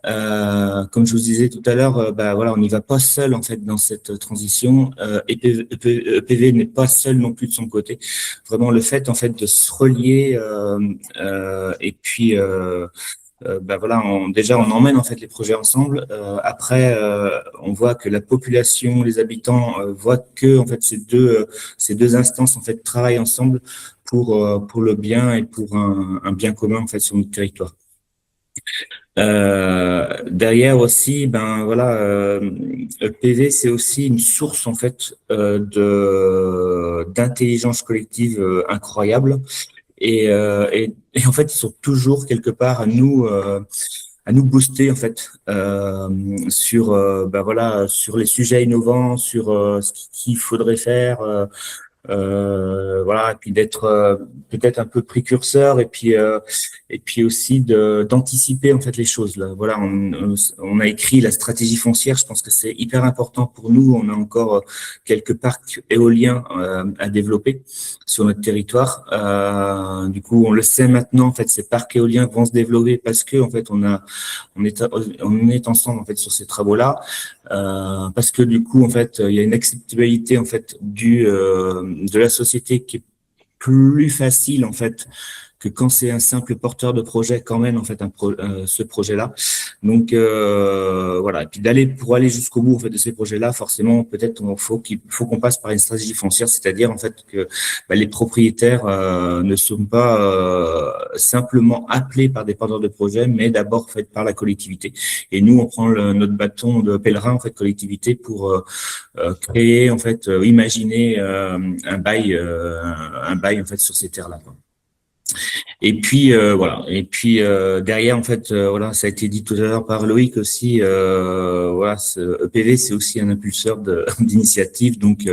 Comme je vous disais tout à l'heure, voilà, on n'y va pas seul en fait dans cette transition. EPV n'est pas seul non plus de son côté. Vraiment le fait en fait de se relier et puis voilà, déjà on emmène en fait les projets ensemble. Après, on voit que la population, les habitants voient que en fait ces deux instances en fait travaillent ensemble pour le bien et pour un bien commun en fait sur notre territoire. Derrière aussi, ben voilà, EPV c'est aussi une source en fait d'intelligence collective incroyable et en fait ils sont toujours quelque part à nous booster en fait sur ben voilà sur les sujets innovants, sur ce qu'il faudrait faire. Voilà, et puis d'être peut-être un peu précurseur et puis aussi d'anticiper en fait les choses là. Voilà, on a écrit la stratégie foncière. Je pense que c'est hyper important pour nous. On a encore quelques parcs éoliens à développer sur notre territoire. Du coup, on le sait maintenant. En fait, ces parcs éoliens vont se développer parce que en fait on est ensemble en fait sur ces travaux-là. Parce que du coup, en fait, il y a une acceptabilité en fait de la société qui est plus facile en fait que quand c'est un simple porteur de projet quand même en fait ce projet-là. Donc voilà, et puis pour aller jusqu'au bout en fait de ces projets-là, forcément peut-être qu'il faut qu'on passe par une stratégie foncière, c'est-à-dire en fait que les propriétaires ne sont pas simplement appelés par des porteurs de projet, mais d'abord en fait par la collectivité. Et nous on prend notre bâton de pèlerin en fait collectivité pour créer en fait imaginer un bail en fait sur ces terres-là, quoi. Et puis voilà. Et puis derrière en fait voilà, ça a été dit tout à l'heure par Loïc aussi. Voilà, EPV c'est aussi un impulseur d'initiatives. Donc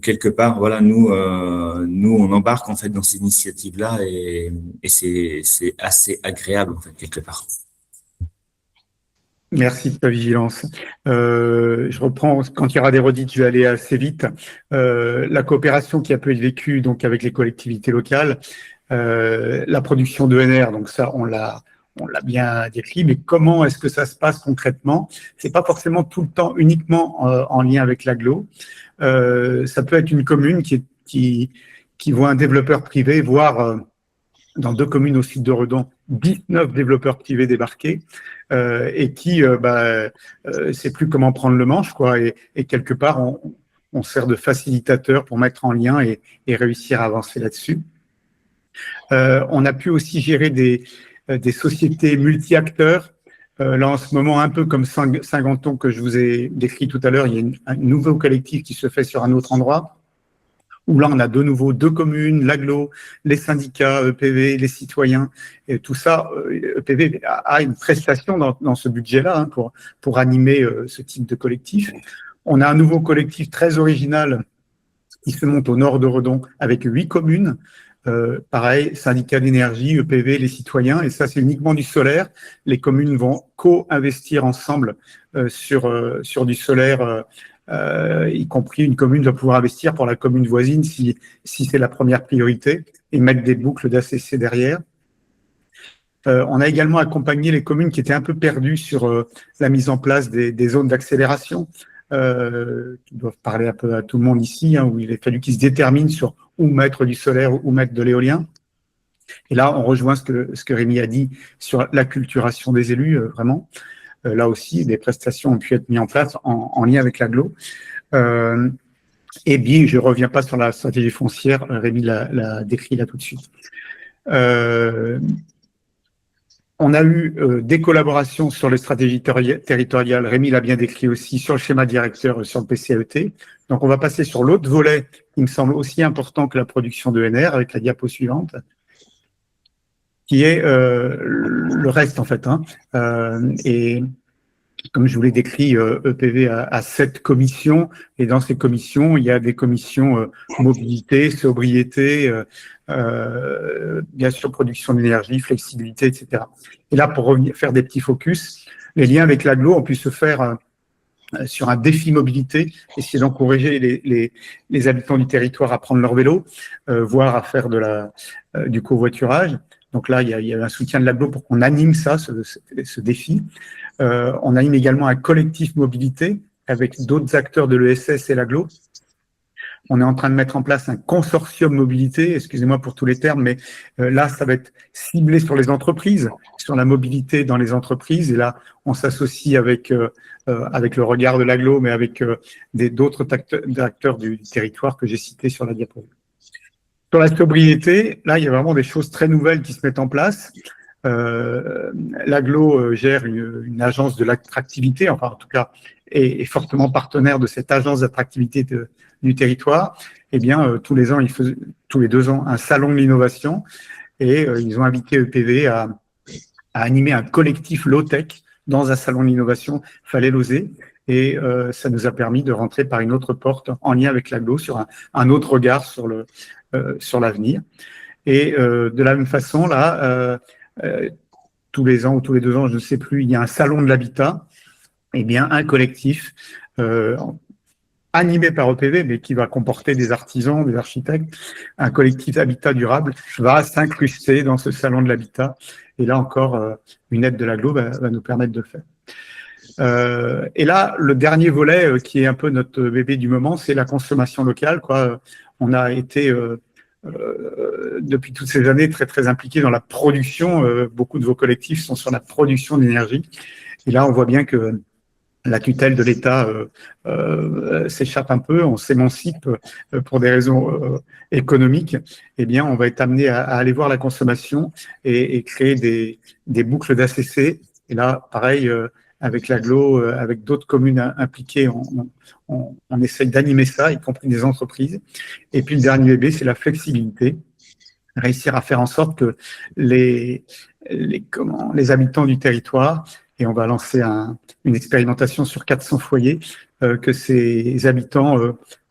quelque part voilà, nous on embarque en fait dans ces initiatives là et c'est assez agréable en fait quelque part. Merci de ta vigilance. Je reprends, quand il y aura des redites, je vais aller assez vite. La coopération qui a pu être vécue donc avec les collectivités locales, la production d'ENR, donc ça on l'a bien décrit, mais comment est-ce que ça se passe concrètement? C'est pas forcément tout le temps uniquement en lien avec l'agglo. Ça peut être une commune qui voit un développeur privé, voire dans 2 communes au sud de Redon, 19 développeurs privés débarqués et qui sait plus comment prendre le manche, quoi. Et quelque part, on sert de facilitateur pour mettre en lien et réussir à avancer là-dessus. On a pu aussi gérer des sociétés multi-acteurs. Là, en ce moment, un peu comme Saint-Ganton que je vous ai décrit tout à l'heure, il y a un nouveau collectif qui se fait sur un autre endroit, où là, on a de nouveau 2 communes, l'agglo, les syndicats, EPV, les citoyens, et tout ça. EPV a une prestation dans ce budget-là hein, pour animer ce type de collectif. On a un nouveau collectif très original qui se monte au nord de Redon avec 8 communes. Pareil, syndicat d'énergie, EPV, les citoyens, et ça c'est uniquement du solaire. Les communes vont co-investir ensemble sur du solaire, y compris une commune doit pouvoir investir pour la commune voisine si c'est la première priorité, et mettre des boucles d'ACC derrière. On a également accompagné les communes qui étaient un peu perdues sur la mise en place des zones d'accélération, qui doivent parler un peu à tout le monde ici, hein, où il a fallu qu'ils se déterminent sur où mettre du solaire, où mettre de l'éolien. Et là, on rejoint ce que Rémi a dit sur l'acculturation des élus, vraiment. Là aussi, des prestations ont pu être mises en place en lien avec l'agglo. Et bien, je ne reviens pas sur la stratégie foncière, Rémi l'a décrit là tout de suite. On a eu des collaborations sur les stratégies territoriales. Rémi l'a bien décrit aussi sur le schéma directeur sur le PCAET. Donc, on va passer sur l'autre volet qui me semble aussi important que la production d'ENR avec la diapo suivante, qui est le reste en fait. Hein. Et comme je vous l'ai décrit, EPV a 7 commissions, et dans ces commissions, il y a des commissions mobilité, sobriété, bien sûr production d'énergie, flexibilité, etc. Et là, pour faire des petits focus, les liens avec l'agglo ont pu se faire sur un défi mobilité, essayer d'encourager les habitants du territoire à prendre leur vélo, voire à faire du covoiturage. Donc là, il y a un soutien de l'agglo pour qu'on anime ça, ce défi. On anime également un collectif mobilité avec d'autres acteurs de l'ESS et l'agglo On est en train de mettre en place un consortium mobilité, excusez-moi pour tous les termes, mais là, ça va être ciblé sur les entreprises, sur la mobilité dans les entreprises. Et là, on s'associe avec le regard de l'agglo, mais avec d'autres acteurs du territoire que j'ai cités sur la diapo. Sur la sobriété, là, il y a vraiment des choses très nouvelles qui se mettent en place. L'agglo gère une agence de l'attractivité, enfin en tout cas est fortement partenaire de cette agence d'attractivité du territoire. Eh bien, tous les ans, tous les 2 ans, un salon de l'innovation et ils ont invité EPV à animer un collectif low-tech dans un salon de l'innovation, fallait l'oser. Et ça nous a permis de rentrer par une autre porte en lien avec l'agglo sur un autre regard sur l'avenir. Et de la même façon, là, tous les ans ou tous les 2 ans, je ne sais plus, il y a un salon de l'habitat. Eh bien, un collectif animé par EPV, mais qui va comporter des artisans, des architectes, un collectif habitat durable va s'incruster dans ce salon de l'habitat. Et là encore, une aide de l'agglo va nous permettre de le faire. Et là, le dernier volet qui est un peu notre bébé du moment, c'est la consommation locale, quoi. On a été depuis toutes ces années très très impliqués dans la production. Beaucoup de vos collectifs sont sur la production d'énergie. Et là, on voit bien que la tutelle de l'État s'échappe un peu, on s'émancipe pour des raisons économiques. Eh bien, on va être amené à aller voir la consommation et créer des boucles d'ACC. Et là, pareil, avec l'agglo, avec d'autres communes impliquées, on essaye d'animer ça, y compris des entreprises. Et puis, le dernier bébé, c'est la flexibilité. Réussir à faire en sorte que les habitants du territoire, et on va lancer une expérimentation sur 400 foyers, que ces habitants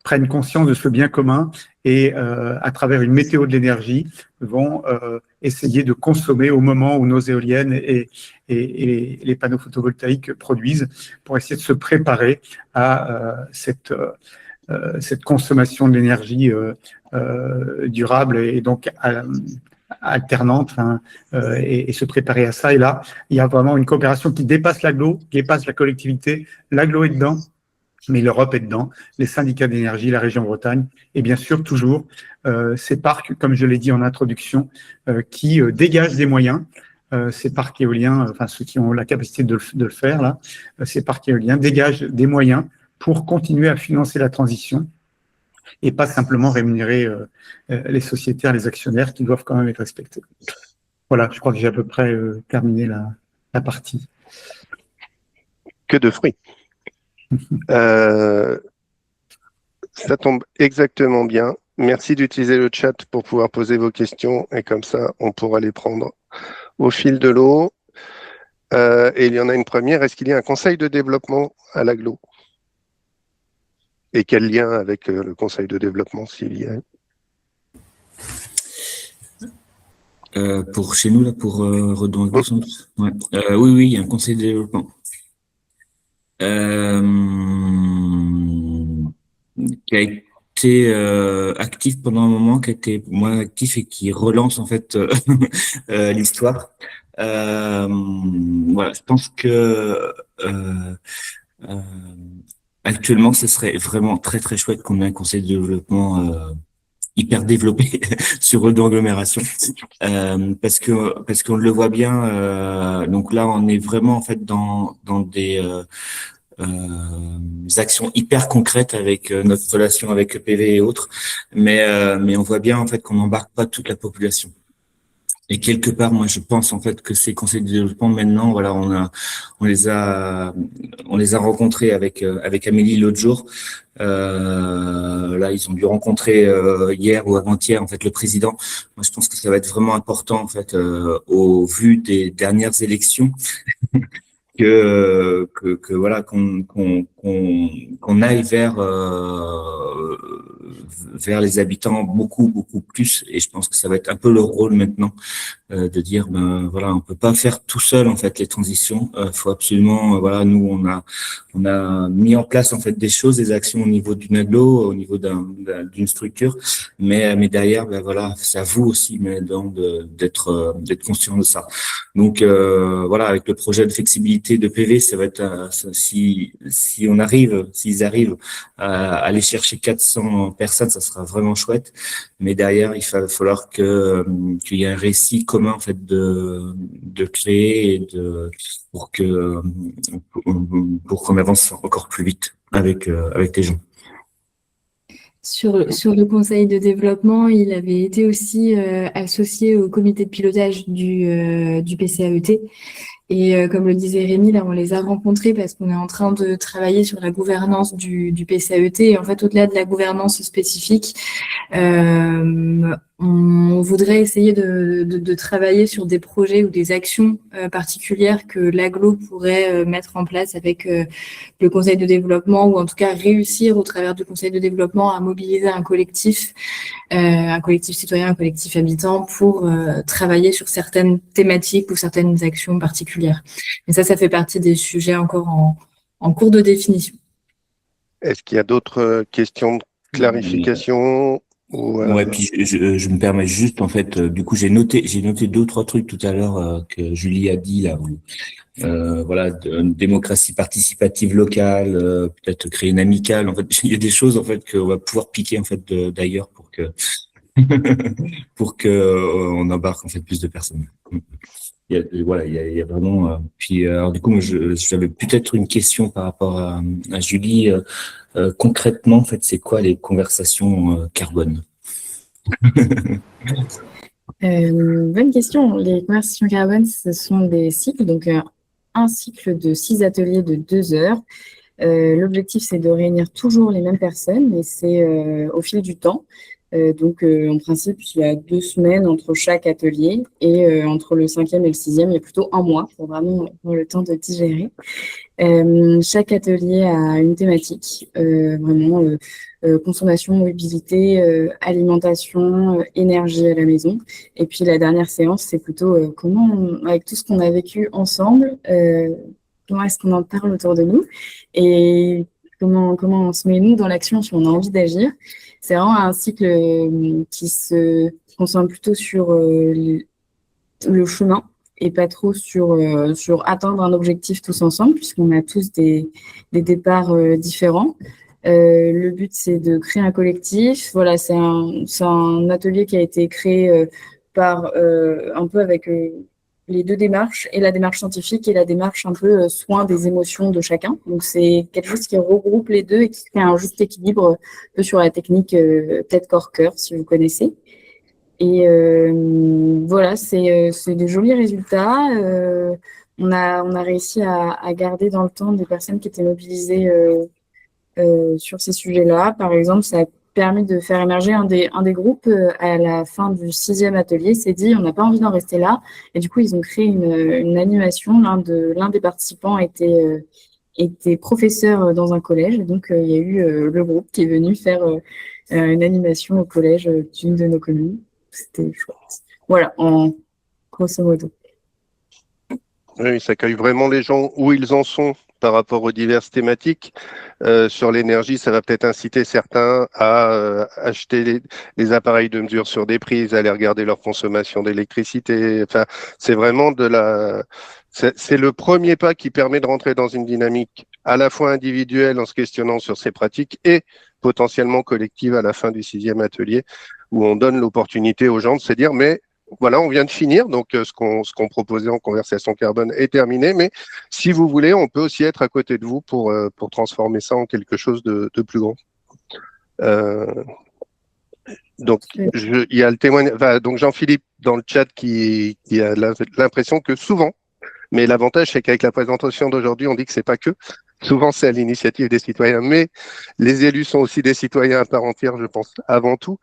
prennent conscience de ce bien commun et, à travers une météo de l'énergie, vont essayer de consommer au moment où nos éoliennes et les panneaux photovoltaïques produisent, pour essayer de se préparer à cette consommation de l'énergie durable et donc alternante, hein, et se préparer à ça. Et là, il y a vraiment une coopération qui dépasse l'agglo, qui dépasse la collectivité. L'agglo est dedans, mais l'Europe est dedans, les syndicats d'énergie, la région Bretagne, et bien sûr toujours ces parcs, comme je l'ai dit en introduction, qui dégagent des moyens. Ces parcs éoliens, enfin ceux qui ont la capacité de le faire, là, ces parcs éoliens dégagent des moyens pour continuer à financer la transition et pas simplement rémunérer les sociétaires, les actionnaires qui doivent quand même être respectés. Voilà, je crois que j'ai à peu près terminé la partie. Que de fruits. Ça tombe exactement bien. Merci d'utiliser le chat pour pouvoir poser vos questions et comme ça, on pourra les prendre au fil de l'eau. Et il y en a une première. Est-ce qu'il y a un conseil de développement à l'agglo? Et quel lien avec le conseil de développement s'il y a? Pour chez nous, là, pour Redon, ouais. Oui, il y a un conseil de développement. Qui a été actif pendant un moment, qui a été moins actif et qui relance en fait l'histoire. Voilà, je pense que actuellement, ce serait vraiment très très chouette qu'on ait un conseil de développement hyper développé sur Redon agglomération, parce qu'on le voit bien. Donc là, on est vraiment en fait dans des actions hyper concrètes avec notre relation avec EPV et autres, mais on voit bien en fait qu'on n'embarque pas toute la population. Et quelque part, moi, je pense en fait que ces conseils de développement maintenant, voilà, on les a rencontrés avec Amélie l'autre jour. Là, ils ont dû rencontrer hier ou avant-hier en fait le président. Moi, je pense que ça va être vraiment important en fait au vu des dernières élections. que voilà qu'on aille vers les habitants beaucoup plus, et je pense que ça va être un peu leur rôle maintenant de dire ben voilà, on peut pas faire tout seul en fait les transitions. Faut absolument voilà, nous on a mis en place en fait des choses, des actions au niveau d'une agglo, au niveau d'une structure, mais derrière ben voilà, c'est à vous aussi mais d'être conscient de ça. Donc voilà, avec le projet de flexibilité de PV, ça va être si on arrive, s'ils arrivent à aller chercher 400 personnes, ça sera vraiment chouette. Mais derrière, il va falloir qu'il y ait un récit commun en fait de créer et pour qu'on avance encore plus vite avec les gens. Sur le conseil de développement, il avait été aussi associé au comité de pilotage du PCAET. Et comme le disait Rémi, là, on les a rencontrés parce qu'on est en train de travailler sur la gouvernance du PCAET. Et en fait, au-delà de la gouvernance spécifique, on voudrait essayer de travailler sur des projets ou des actions particulières que l'AGLO pourrait mettre en place avec le conseil de développement, ou en tout cas réussir au travers du conseil de développement à mobiliser un collectif citoyen, un collectif habitant pour travailler sur certaines thématiques ou certaines actions particulières. Et ça fait partie des sujets encore en cours de définition. Est-ce qu'il y a d'autres questions de clarification? Ouais, puis je me permets juste, en fait, du coup, j'ai noté 2 ou 3 trucs tout à l'heure que Julie a dit là. Voilà, une démocratie participative locale, peut-être créer une amicale. En fait, il y a des choses en fait qu'on va pouvoir piquer en fait d'ailleurs pour que on embarque en fait plus de personnes. Voilà, il y a vraiment. Puis alors du coup, moi, j'avais peut-être une question par rapport à Julie. Concrètement, en fait, c'est quoi les conversations carbone? Bonne question. Les conversations carbone, ce sont des cycles, donc un cycle de 6 ateliers de 2 heures. L'objectif, c'est de réunir toujours les mêmes personnes, mais c'est au fil du temps. Donc, en principe, il y a 2 semaines entre chaque atelier, et entre le 5e et le 6e, il y a plutôt 1 mois pour vraiment avoir le temps de digérer. Chaque atelier a une thématique, vraiment consommation, mobilité, alimentation, énergie à la maison. Et puis la dernière séance, c'est plutôt comment, avec tout ce qu'on a vécu ensemble, comment est-ce qu'on en parle autour de nous, et comment on se met nous dans l'action si on a envie d'agir. C'est vraiment un cycle qui se concentre plutôt sur le chemin, et pas trop sur atteindre un objectif tous ensemble, puisqu'on a tous des départs différents. Le but, c'est de créer un collectif. Voilà, c'est un atelier qui a été créé par un peu avec les 2 démarches, et la démarche scientifique et la démarche un peu soin des émotions de chacun. Donc, c'est quelque chose qui regroupe les 2 et qui crée un juste équilibre un peu sur la technique tête, corps, cœur, si vous connaissez. Et voilà, c'est des jolis résultats. On a réussi à garder dans le temps des personnes qui étaient mobilisées sur ces sujets-là. Par exemple, ça a permis de faire émerger un des groupes à la fin du 6e atelier. S'est dit, on n'a pas envie d'en rester là. Et du coup, ils ont créé une animation. L'un des participants était professeur dans un collège. Et donc, il y a eu le groupe qui est venu faire une animation au collège d'une de nos communes. C'était chouette. Voilà, en grosso modo. Oui, ça accueille vraiment les gens où ils en sont par rapport aux diverses thématiques. Sur l'énergie, ça va peut-être inciter certains à acheter les appareils de mesure sur des prises, à aller regarder leur consommation d'électricité. Enfin, c'est vraiment c'est le premier pas qui permet de rentrer dans une dynamique à la fois individuelle en se questionnant sur ses pratiques et potentiellement collective à la fin du 6e atelier, où on donne l'opportunité aux gens de se dire, mais voilà, on vient de finir, donc ce qu'on proposait en conversation carbone est terminé, mais si vous voulez, on peut aussi être à côté de vous pour transformer ça en quelque chose de plus grand. Donc, il y a le témoignage, donc Jean-Philippe dans le chat qui a l'impression que souvent, mais l'avantage c'est qu'avec la présentation d'aujourd'hui, on dit que c'est pas que, souvent c'est à l'initiative des citoyens, mais les élus sont aussi des citoyens à part entière, je pense, avant tout.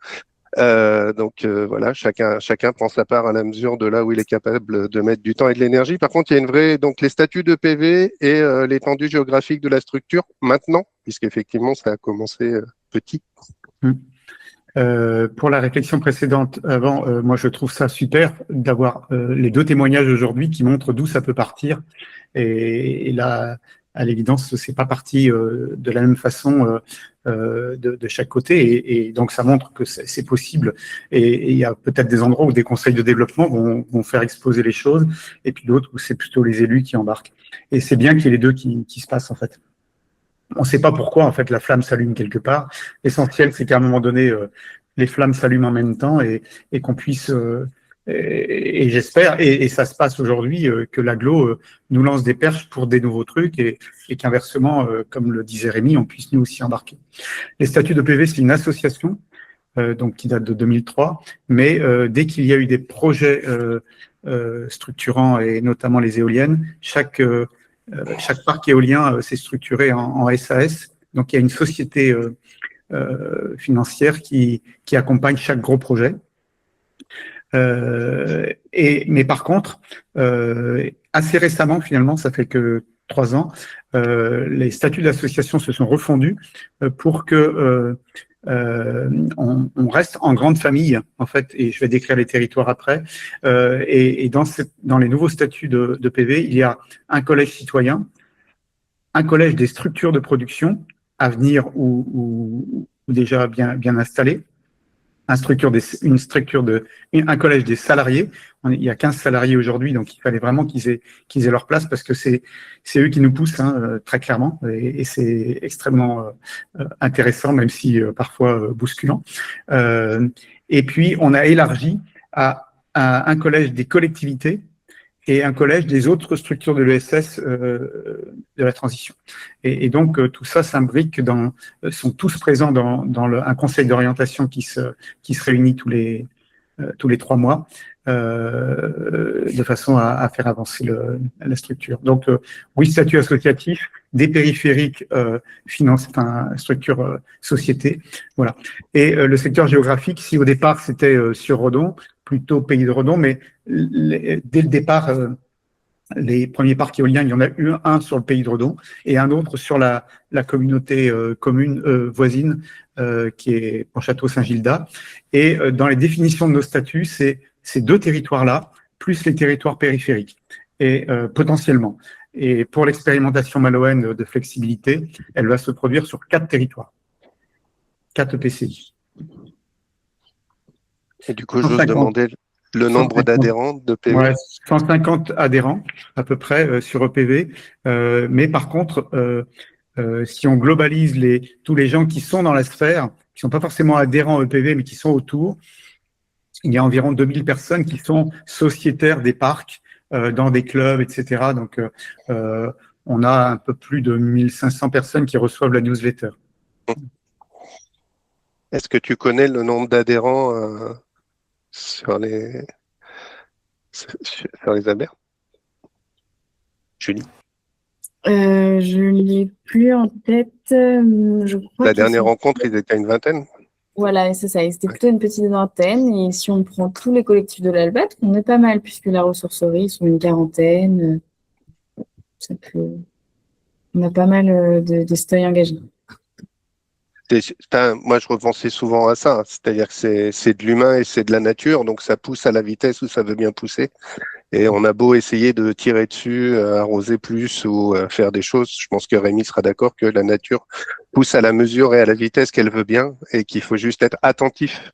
Donc voilà, chacun prend sa part à la mesure de là où il est capable de mettre du temps et de l'énergie. Par contre, il y a une vraie, donc les statuts de PV et l'étendue géographique de la structure maintenant, puisqu'effectivement ça a commencé petit. Pour la réflexion précédente, avant, moi je trouve ça super d'avoir les deux témoignages aujourd'hui qui montrent d'où ça peut partir. Et là, à l'évidence, c'est pas parti de la même façon de chaque côté. Et donc ça montre que c'est possible. Et il y a peut-être des endroits où des conseils de développement vont faire exploser les choses, et puis d'autres où c'est plutôt les élus qui embarquent. Et c'est bien qu'il y ait les deux qui se passent en fait. On ne sait pas pourquoi, en fait, la flamme s'allume quelque part. L'essentiel, c'est qu'à un moment donné, les flammes s'allument en même temps et qu'on puisse, et j'espère, et ça se passe aujourd'hui, que l'agglo nous lance des perches pour des nouveaux trucs et qu'inversement, comme le disait Rémi, on puisse nous aussi embarquer. Les statuts de PV, c'est une association donc qui date de 2003, mais dès qu'il y a eu des projets structurants et notamment les éoliennes, chaque parc éolien s'est structuré en SAS. Donc, il y a une société financière qui accompagne chaque gros projet. Mais par contre, assez récemment, finalement, ça fait que 3 ans, les statuts d'association se sont refondus pour que on reste en grande famille, en fait, et je vais décrire les territoires après. Et dans les nouveaux statuts de PV, il y a un collège citoyen, un collège des structures de production à venir ou déjà bien installées, un collège des salariés. Il y a 15 salariés aujourd'hui, donc il fallait vraiment qu'ils aient leur place parce que c'est eux qui nous poussent, très clairement, et c'est extrêmement intéressant, même si parfois bousculant. Et puis, on a élargi à un collège des collectivités et un collège des autres structures de l'ESS de la transition. Et donc, tout ça s'imbrique sont tous présents dans un conseil d'orientation qui se réunit tous les 3 mois, de façon à faire avancer la structure. Donc, oui, statut associatif, des périphériques, structure société, voilà. Et le secteur géographique, si au départ c'était sur Redon, plutôt pays de Redon, mais dès le départ, les premiers parcs éoliens, il y en a eu un sur le pays de Redon et un autre sur la communauté commune voisine qui est Pontchâteau-Saint-Gildas. Et dans les définitions de nos statuts, c'est ces 2 territoires-là, plus les territoires périphériques, et potentiellement. Et pour l'expérimentation Malouine de flexibilité, elle va se produire sur 4 territoires, 4 EPCI. Et du coup, j'ose demander le nombre d'adhérents de PV. Ouais, 150 adhérents à peu près sur EPV. Mais par contre, si on globalise tous les gens qui sont dans la sphère, qui ne sont pas forcément adhérents EPV, mais qui sont autour, il y a environ 2000 personnes qui sont sociétaires des parcs, dans des clubs, etc. Donc, on a un peu plus de 1500 personnes qui reçoivent la newsletter. Est-ce que tu connais le nombre d'adhérents sur les ABER? Julie? Je ne l'ai plus en tête. Je crois La dernière rencontre, ils étaient à une vingtaine. Voilà, c'est ça. C'était plutôt une petite vingtaine. Et si on prend tous les collectifs de l'Albat, on est pas mal, puisque la ressourcerie, ils sont une quarantaine. On a pas mal de citoyens engagés. Moi, je repensais souvent à ça, c'est-à-dire que c'est de l'humain et c'est de la nature, donc ça pousse à la vitesse où ça veut bien pousser. Et on a beau essayer de tirer dessus, arroser plus ou faire des choses, je pense que Rémi sera d'accord que la nature pousse à la mesure et à la vitesse qu'elle veut bien et qu'il faut juste être attentif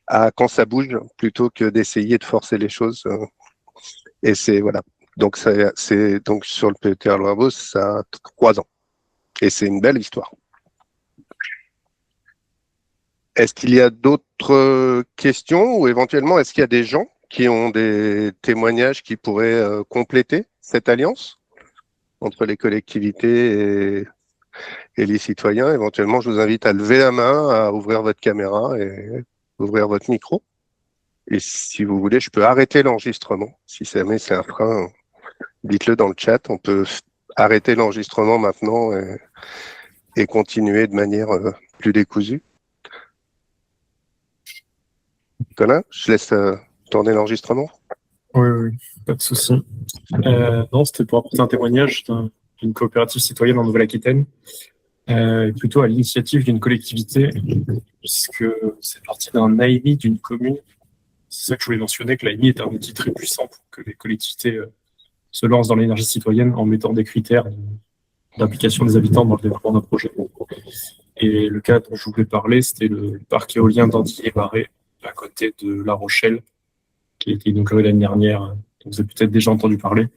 à quand ça bouge plutôt que d'essayer de forcer les choses. Et c'est voilà. Donc c'est donc sur le PETR Loire-Beauce, ça a 3 ans. Et c'est une belle histoire. Est-ce qu'il y a d'autres questions ou éventuellement est-ce qu'il y a des gens qui ont des témoignages qui pourraient compléter cette alliance entre les collectivités et les citoyens? Éventuellement, je vous invite à lever la main, à ouvrir votre caméra et ouvrir votre micro. Et si vous voulez, je peux arrêter l'enregistrement. Si jamais c'est un frein, dites-le dans le chat. On peut arrêter l'enregistrement maintenant et continuer de manière plus décousue. Colin, je laisse tourner l'enregistrement. Oui, pas de souci. Non, c'était pour apporter un témoignage d'une coopérative citoyenne en Nouvelle-Aquitaine Plutôt à l'initiative d'une collectivité, puisque c'est parti d'un AMI d'une commune. C'est ça que je voulais mentionner, que l'AMI est un outil très puissant pour que les collectivités se lancent dans l'énergie citoyenne en mettant des critères d'implication des habitants dans le développement d'un projet. Et le cas dont je voulais parler, c'était le parc éolien d'Andillé-Marais, à côté de La Rochelle, qui a été inauguré l'année dernière, dont vous avez peut-être déjà entendu parler.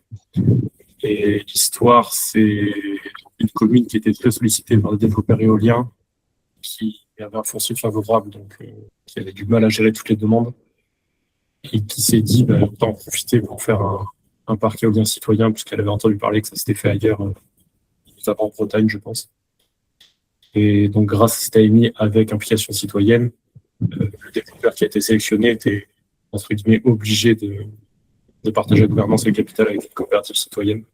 Et l'histoire, c'est une commune qui était très sollicitée par des développeurs éoliens, qui avait un foncier favorable, donc qui avait du mal à gérer toutes les demandes, et qui s'est dit, autant en profiter pour faire un parc éolien citoyen, puisqu'elle avait entendu parler que ça s'était fait ailleurs, notamment en Bretagne, je pense. Et donc, grâce à cet AMI avec implication citoyenne, le développeur qui a été sélectionné était, entre guillemets, obligé de partager la gouvernance et le capital avec une coopérative citoyenne.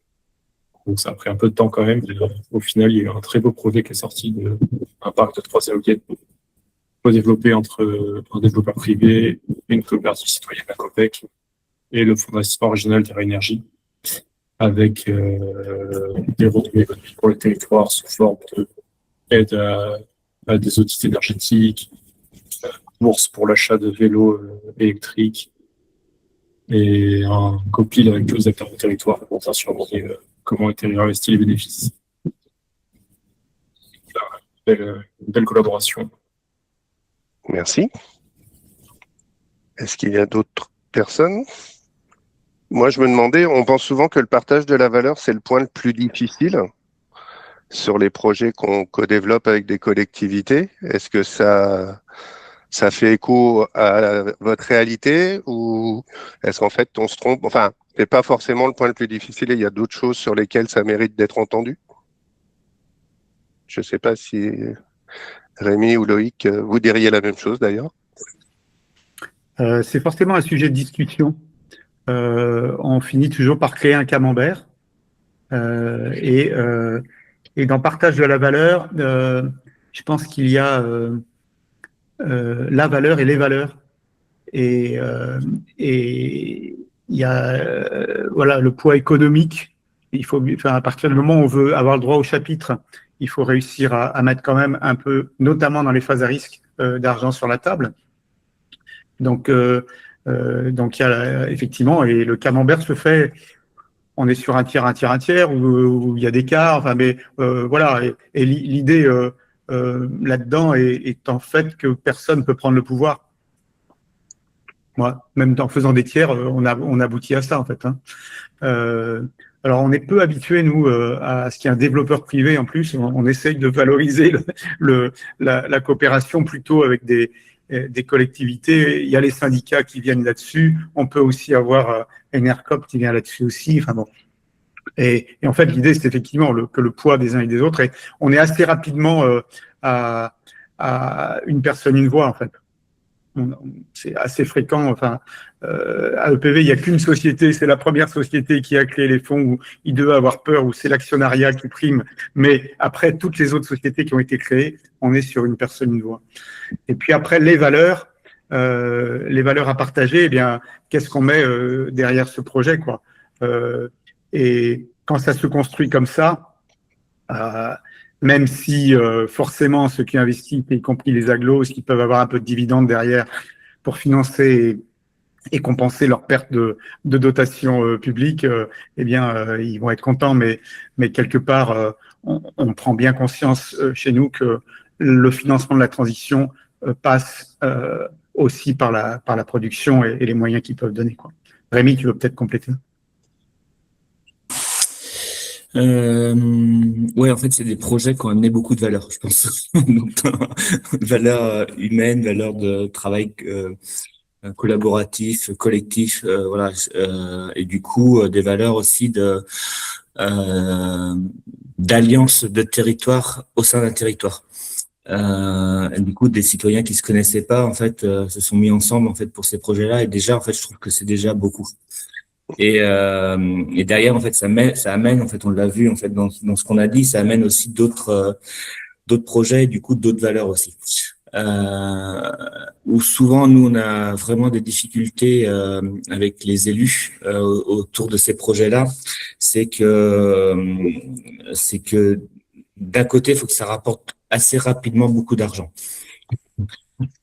Donc, ça a pris un peu de temps quand même. Mais au final, il y a eu un très beau projet qui est sorti d'un parc de 3 éoliennes co-développé entre un développeur privé, une coopérative citoyenne, la COPEC, et le Fonds d'investissement régional Terra Énergie, avec des retombées économiques pour le territoire sous forme d'aide à des audits énergétiques, bourse pour l'achat de vélos électriques, et un copil avec tous les acteurs du territoire pour s'assurer comment ont été réinvestis les bénéfices. Une belle collaboration. Merci. Est-ce qu'il y a d'autres personnes? Moi, je me demandais, on pense souvent que le partage de la valeur, c'est le point le plus difficile sur les projets qu'on co-développe avec des collectivités. Est-ce que ça fait écho à votre réalité ou est-ce qu'en fait, on se trompe? Enfin, c'est pas forcément le point le plus difficile et il y a d'autres choses sur lesquelles ça mérite d'être entendu. Je ne sais pas si Rémi ou Loïc, vous diriez la même chose d'ailleurs. C'est forcément un sujet de discussion. On finit toujours par créer un camembert. Et dans partage de la valeur, je pense qu'il y a la valeur et les valeurs. Et il y a voilà, le poids économique. Il faut, enfin, à partir du moment où on veut avoir le droit au chapitre, il faut réussir à mettre quand même un peu, notamment dans les phases à risque, d'argent sur la table. Donc il y a effectivement, et le camembert se fait, on est sur un tiers, où il y a des quarts, enfin, mais voilà, et l'idée là-dedans est en fait que personne ne peut prendre le pouvoir. Moi, même en faisant des tiers, on aboutit à ça en fait. Hein. Alors, on est peu habitué, nous, à ce qu'il y ait un développeur privé en plus. On essaye de valoriser la coopération plutôt avec des collectivités. Il y a les syndicats qui viennent là-dessus. On peut aussi avoir Enercop qui vient là-dessus aussi. Enfin bon. Et en fait, l'idée, c'est effectivement que le poids des uns et des autres. Et on est assez rapidement à une personne, une voix, en fait. C'est assez fréquent. Enfin, à EPV, il n'y a qu'une société, c'est la première société qui a créé les fonds où il devait avoir peur, où c'est l'actionnariat qui prime. Mais après, toutes les autres sociétés qui ont été créées, on est sur une personne, une voix. Et puis après, les valeurs à partager, eh bien, qu'est-ce qu'on met derrière ce projet, quoi. Et quand ça se construit comme ça, même si forcément ceux qui investissent, y compris les agglos, qui peuvent avoir un peu de dividendes derrière pour financer et compenser leur perte de dotation publique, eh bien, ils vont être contents. Mais quelque part, on prend bien conscience chez nous que le financement de la transition passe aussi par la production et les moyens qu'ils peuvent donner, quoi. Rémi, tu veux peut-être compléter? Ouais, en fait, c'est des projets qui ont amené beaucoup de valeur, je pense. Donc, valeur humaine, valeur de travail collaboratif, collectif, voilà. Et du coup, des valeurs aussi d'alliance de territoire au sein d'un territoire. Et du coup, des citoyens qui se connaissaient pas, en fait, se sont mis ensemble, en fait, pour ces projets-là. Et déjà, en fait, je trouve que c'est déjà beaucoup. Et derrière, en fait, ça amène, en fait, on l'a vu, en fait, dans ce qu'on a dit, ça amène aussi d'autres projets, et du coup, d'autres valeurs aussi. Où souvent, nous, on a vraiment des difficultés avec les élus autour de ces projets-là. C'est que d'un côté, il faut que ça rapporte assez rapidement beaucoup d'argent.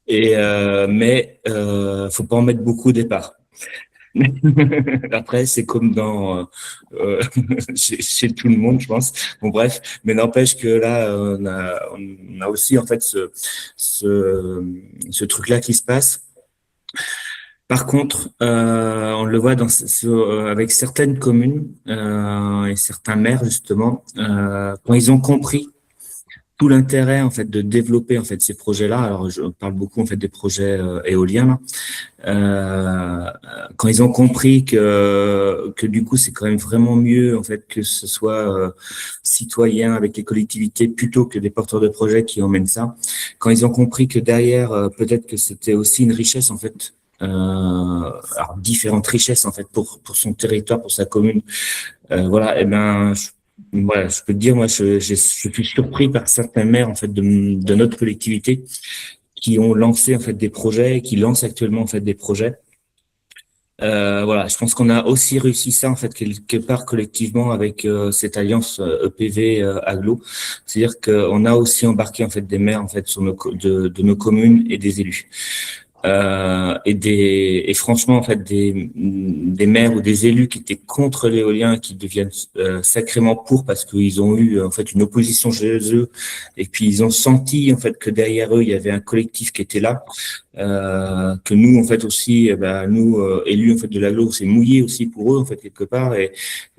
Mais faut pas en mettre beaucoup au départ. Après, c'est comme dans chez tout le monde, je pense. Bon, bref, mais n'empêche que là, on a aussi en fait ce truc-là qui se passe. Par contre, on le voit avec certaines communes et certains maires justement, quand ils ont compris tout l'intérêt en fait de développer en fait ces projets-là. Alors, je parle beaucoup en fait des projets éoliens là. Quand ils ont compris que du coup c'est quand même vraiment mieux en fait que ce soit citoyens avec les collectivités plutôt que des porteurs de projets qui emmènent ça. Quand ils ont compris que derrière peut-être que c'était aussi une richesse en fait. Alors différentes richesses en fait pour son territoire, pour sa commune. Voilà, et ben voilà, je peux te dire, moi, je suis surpris par certains maires en fait de notre collectivité qui ont lancé en fait des projets, qui lancent actuellement en fait des projets. Voilà, je pense qu'on a aussi réussi ça en fait quelque part collectivement avec cette alliance EPV Aglo, c'est-à-dire qu'on a aussi embarqué en fait des maires en fait sur de nos communes et des élus. Et franchement en fait des maires ou des élus qui étaient contre l'éolien qui deviennent sacrément pour parce qu'ils ont eu en fait une opposition chez eux et puis ils ont senti en fait que derrière eux il y avait un collectif qui était là, que nous en fait aussi nous élus en fait de l'aglo c'est mouillé aussi pour eux en fait quelque part et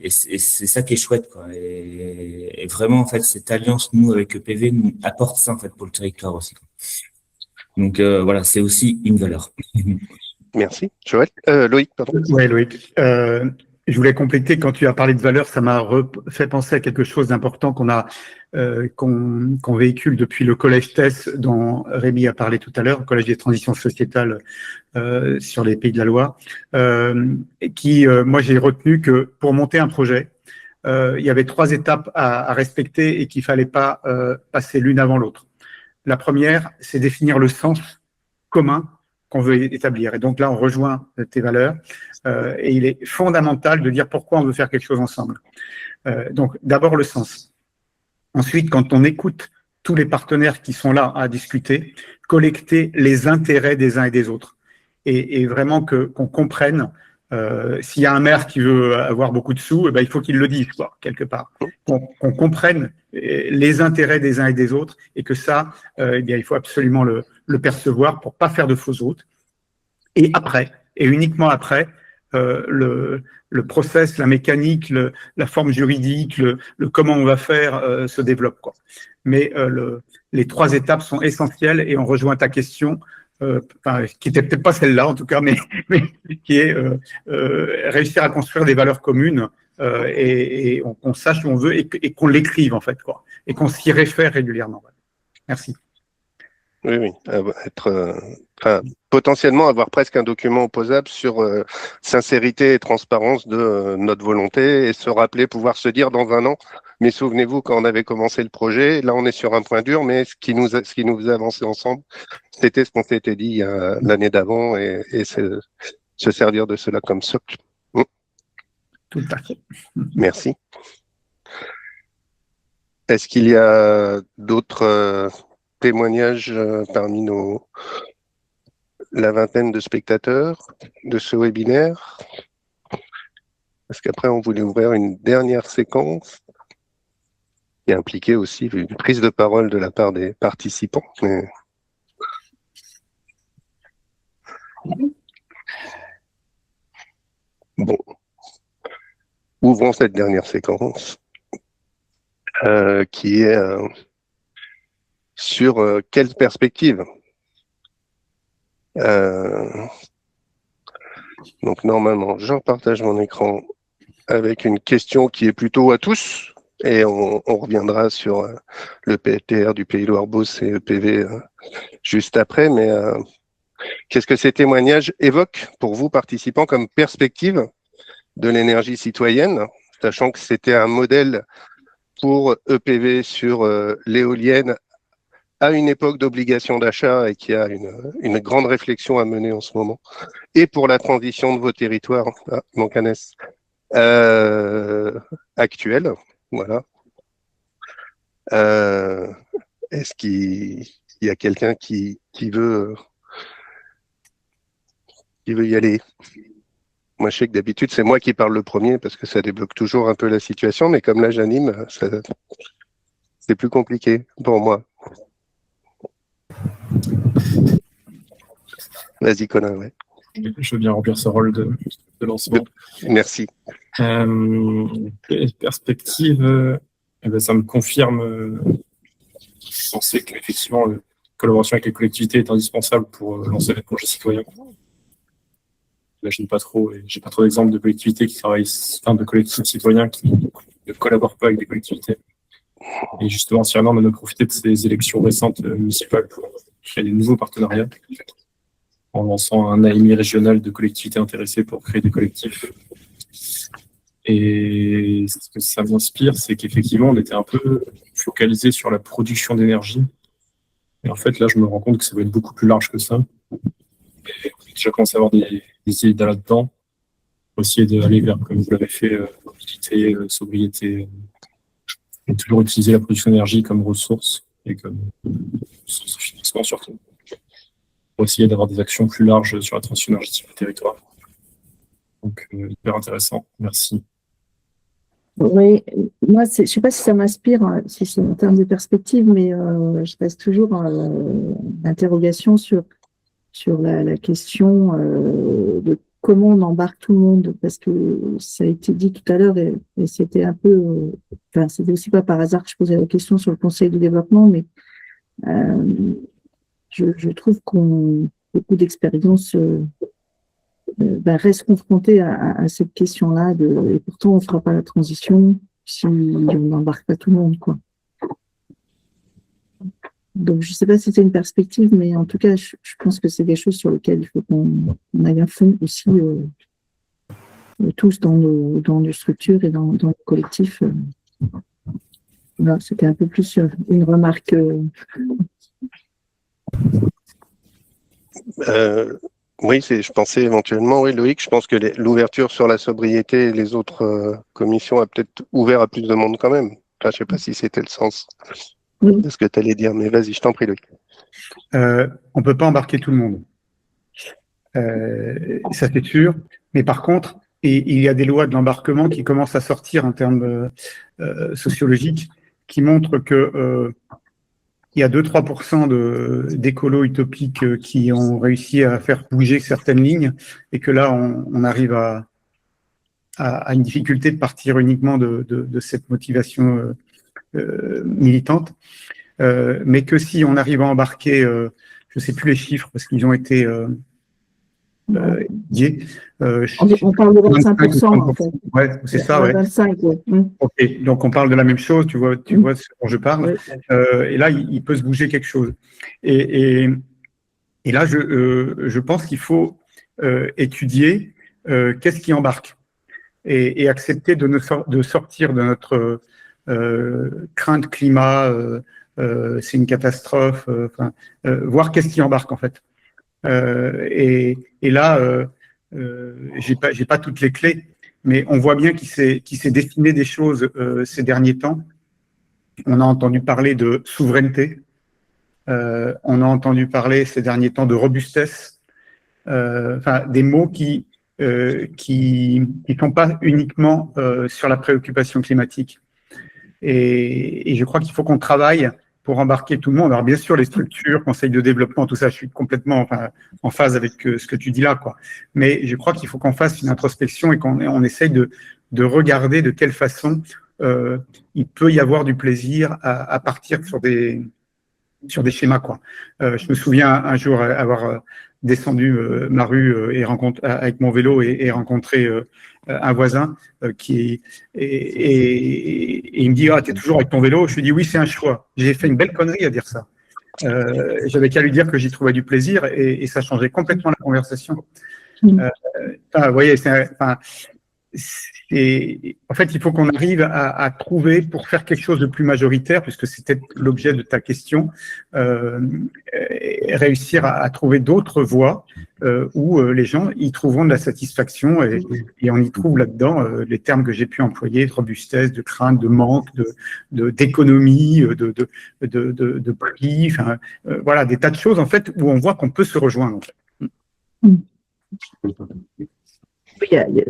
c'est ça qui est chouette quoi et vraiment en fait cette alliance nous avec EPV nous apporte ça en fait pour le territoire aussi. Donc voilà, c'est aussi une valeur. Merci. Joël, Loïc, pardon. Oui, Loïc. Je voulais compléter, quand tu as parlé de valeur, ça m'a fait penser à quelque chose d'important qu'on véhicule depuis le collège TES dont Rémi a parlé tout à l'heure, le collège des transitions sociétales sur les Pays de la Loire, moi j'ai retenu que pour monter un projet, il y avait 3 étapes à respecter et qu'il fallait pas passer l'une avant l'autre. La première, c'est définir le sens commun qu'on veut établir. Et donc là, on rejoint tes valeurs. Et il est fondamental de dire pourquoi on veut faire quelque chose ensemble. Donc d'abord le sens. Ensuite, quand on écoute tous les partenaires qui sont là à discuter, collecter les intérêts des uns et des autres. Et vraiment qu'on comprenne s'il y a un maire qui veut avoir beaucoup de sous, il faut qu'il le dise, quoi, quelque part. Qu'on comprenne les intérêts des uns et des autres et que ça, il faut absolument le percevoir pour pas faire de fausses routes. Et après, et uniquement après, le process, la mécanique, la forme juridique, le comment on va faire se développe, quoi. Mais les 3 étapes sont essentielles et on rejoint ta question. Qui n'était peut-être pas celle-là en tout cas, mais qui est réussir à construire des valeurs communes et qu'on sache où on veut et qu'on l'écrive en fait, quoi, et qu'on s'y réfère régulièrement. Merci. Oui, potentiellement avoir presque un document opposable sur sincérité et transparence de notre volonté et se rappeler, pouvoir se dire dans un an, mais souvenez-vous quand on avait commencé le projet, là on est sur un point dur, mais ce qui nous faisait avancer ensemble, c'était ce qu'on s'était dit l'année d'avant et se servir de cela comme socle. Tout à fait. Merci. Est-ce qu'il y a d'autres témoignages parmi la vingtaine de spectateurs de ce webinaire? Parce qu'après, on voulait ouvrir une dernière séquence qui impliquait aussi une prise de parole de la part des participants. Mais... Bon, ouvrons cette dernière séquence qui est sur quelle perspective. Donc normalement, je partage mon écran avec une question qui est plutôt à tous et on reviendra sur le PLTR du Pays Loire-Beauce et EPV juste après, mais qu'est-ce que ces témoignages évoquent pour vous, participants, comme perspective de l'énergie citoyenne, sachant que c'était un modèle pour EPV sur l'éolienne à une époque d'obligation d'achat et qui a une grande réflexion à mener en ce moment, et pour la transition de vos territoires, actuelle, voilà. Est-ce qu'il y a quelqu'un qui veut y aller? Moi, je sais que d'habitude, c'est moi qui parle le premier parce que ça débloque toujours un peu la situation, mais comme là, j'anime, c'est plus compliqué pour moi. Vas-y, Colin, ouais. Je veux bien remplir ce rôle de lancement. Merci. Perspective, ça me confirme penser qu'effectivement, la collaboration avec les collectivités est indispensable pour lancer les projets citoyens. J'imagine pas trop, et j'ai pas trop d'exemples de collectivités qui travaillent, enfin, de collectifs citoyens qui ne collaborent pas avec des collectivités. Et justement, Cyrano, on a profité de ces élections récentes municipales pour créer des nouveaux partenariats, en lançant un AMI régional de collectivités intéressées pour créer des collectifs. Et ce que ça m'inspire, c'est qu'effectivement, on était un peu focalisé sur la production d'énergie. Et en fait, là, je me rends compte que ça va être beaucoup plus large que ça. Et on a déjà commencé à avoir des idées là-dedans, pour essayer d'aller vers, comme vous l'avez fait, mobilité, sobriété, et toujours utiliser la production d'énergie comme ressource et comme source de financement surtout, pour essayer d'avoir des actions plus larges sur la transition énergétique du territoire. Donc, hyper intéressant. Merci. Oui, moi, je ne sais pas si ça m'inspire, si c'est en termes de perspective, mais je reste toujours d'interrogation sur la question de comment on embarque tout le monde, parce que ça a été dit tout à l'heure, et c'était un peu, enfin, c'était aussi pas par hasard que je posais la question sur le Conseil de développement, mais je trouve qu'on beaucoup d'expériences restent confrontés à cette question-là, et pourtant on ne fera pas la transition si on n'embarque pas tout le monde, quoi. Donc, je ne sais pas si c'est une perspective, mais en tout cas, je pense que c'est des choses sur lesquelles il faut qu'on aille à fond aussi, tous dans nos structures et dans nos collectifs. Voilà, c'était un peu plus une remarque. Oui, je pensais éventuellement, oui, Loïc, je pense que l'ouverture sur la sobriété et les autres commissions a peut-être ouvert à plus de monde quand même. Enfin, je ne sais pas si c'était le sens de ce que tu allais dire, mais vas-y, je t'en prie, Loïc. On ne peut pas embarquer tout le monde. Ça, c'est sûr. Mais par contre, il y a des lois de l'embarquement qui commencent à sortir en termes sociologiques, qui montrent que il y a 2-3% d'écolos utopiques qui ont réussi à faire bouger certaines lignes, et que là, on arrive à une difficulté de partir uniquement de cette motivation militante, mais que si on arrive à embarquer, je ne sais plus les chiffres parce qu'ils ont été liés. On parle de 25%, en fait. Ouais, c'est ça, ouais. 25, ouais. Ok, donc on parle de la même chose, tu vois ce dont je parle. Ouais. Et là, il peut se bouger quelque chose. Et là, je pense qu'il faut étudier qu'est-ce qui embarque et accepter de sortir de notre crainte climat, c'est une catastrophe, voir qu'est-ce qui embarque en fait. Et là, j'ai pas toutes les clés, mais on voit bien qu'il s'est dessiné des choses ces derniers temps. On a entendu parler de souveraineté, on a entendu parler ces derniers temps de robustesse, des mots qui sont pas uniquement sur la préoccupation climatique. Et je crois qu'il faut qu'on travaille pour embarquer tout le monde. Alors bien sûr, les structures, conseils de développement, tout ça, je suis complètement en phase avec ce que tu dis là, quoi. Mais je crois qu'il faut qu'on fasse une introspection et qu'on essaye de regarder de quelle façon il peut y avoir du plaisir à partir sur des schémas, quoi. Je me souviens un jour avoir descendu ma rue et avec mon vélo et rencontré un voisin et il me dit « Ah, t'es toujours avec ton vélo ?» Je lui dis « Oui, c'est un choix. » J'ai fait une belle connerie à dire ça. J'avais qu'à lui dire que j'y trouvais du plaisir et ça changeait complètement la conversation. Vous voyez, en fait, il faut qu'on arrive à trouver, pour faire quelque chose de plus majoritaire, puisque c'était l'objet de ta question, réussir à trouver d'autres voies où les gens y trouveront de la satisfaction et on y trouve là-dedans les termes que j'ai pu employer, de robustesse, de crainte, de manque, d'économie, de prix, enfin, voilà, des tas de choses en fait où on voit qu'on peut se rejoindre. En fait.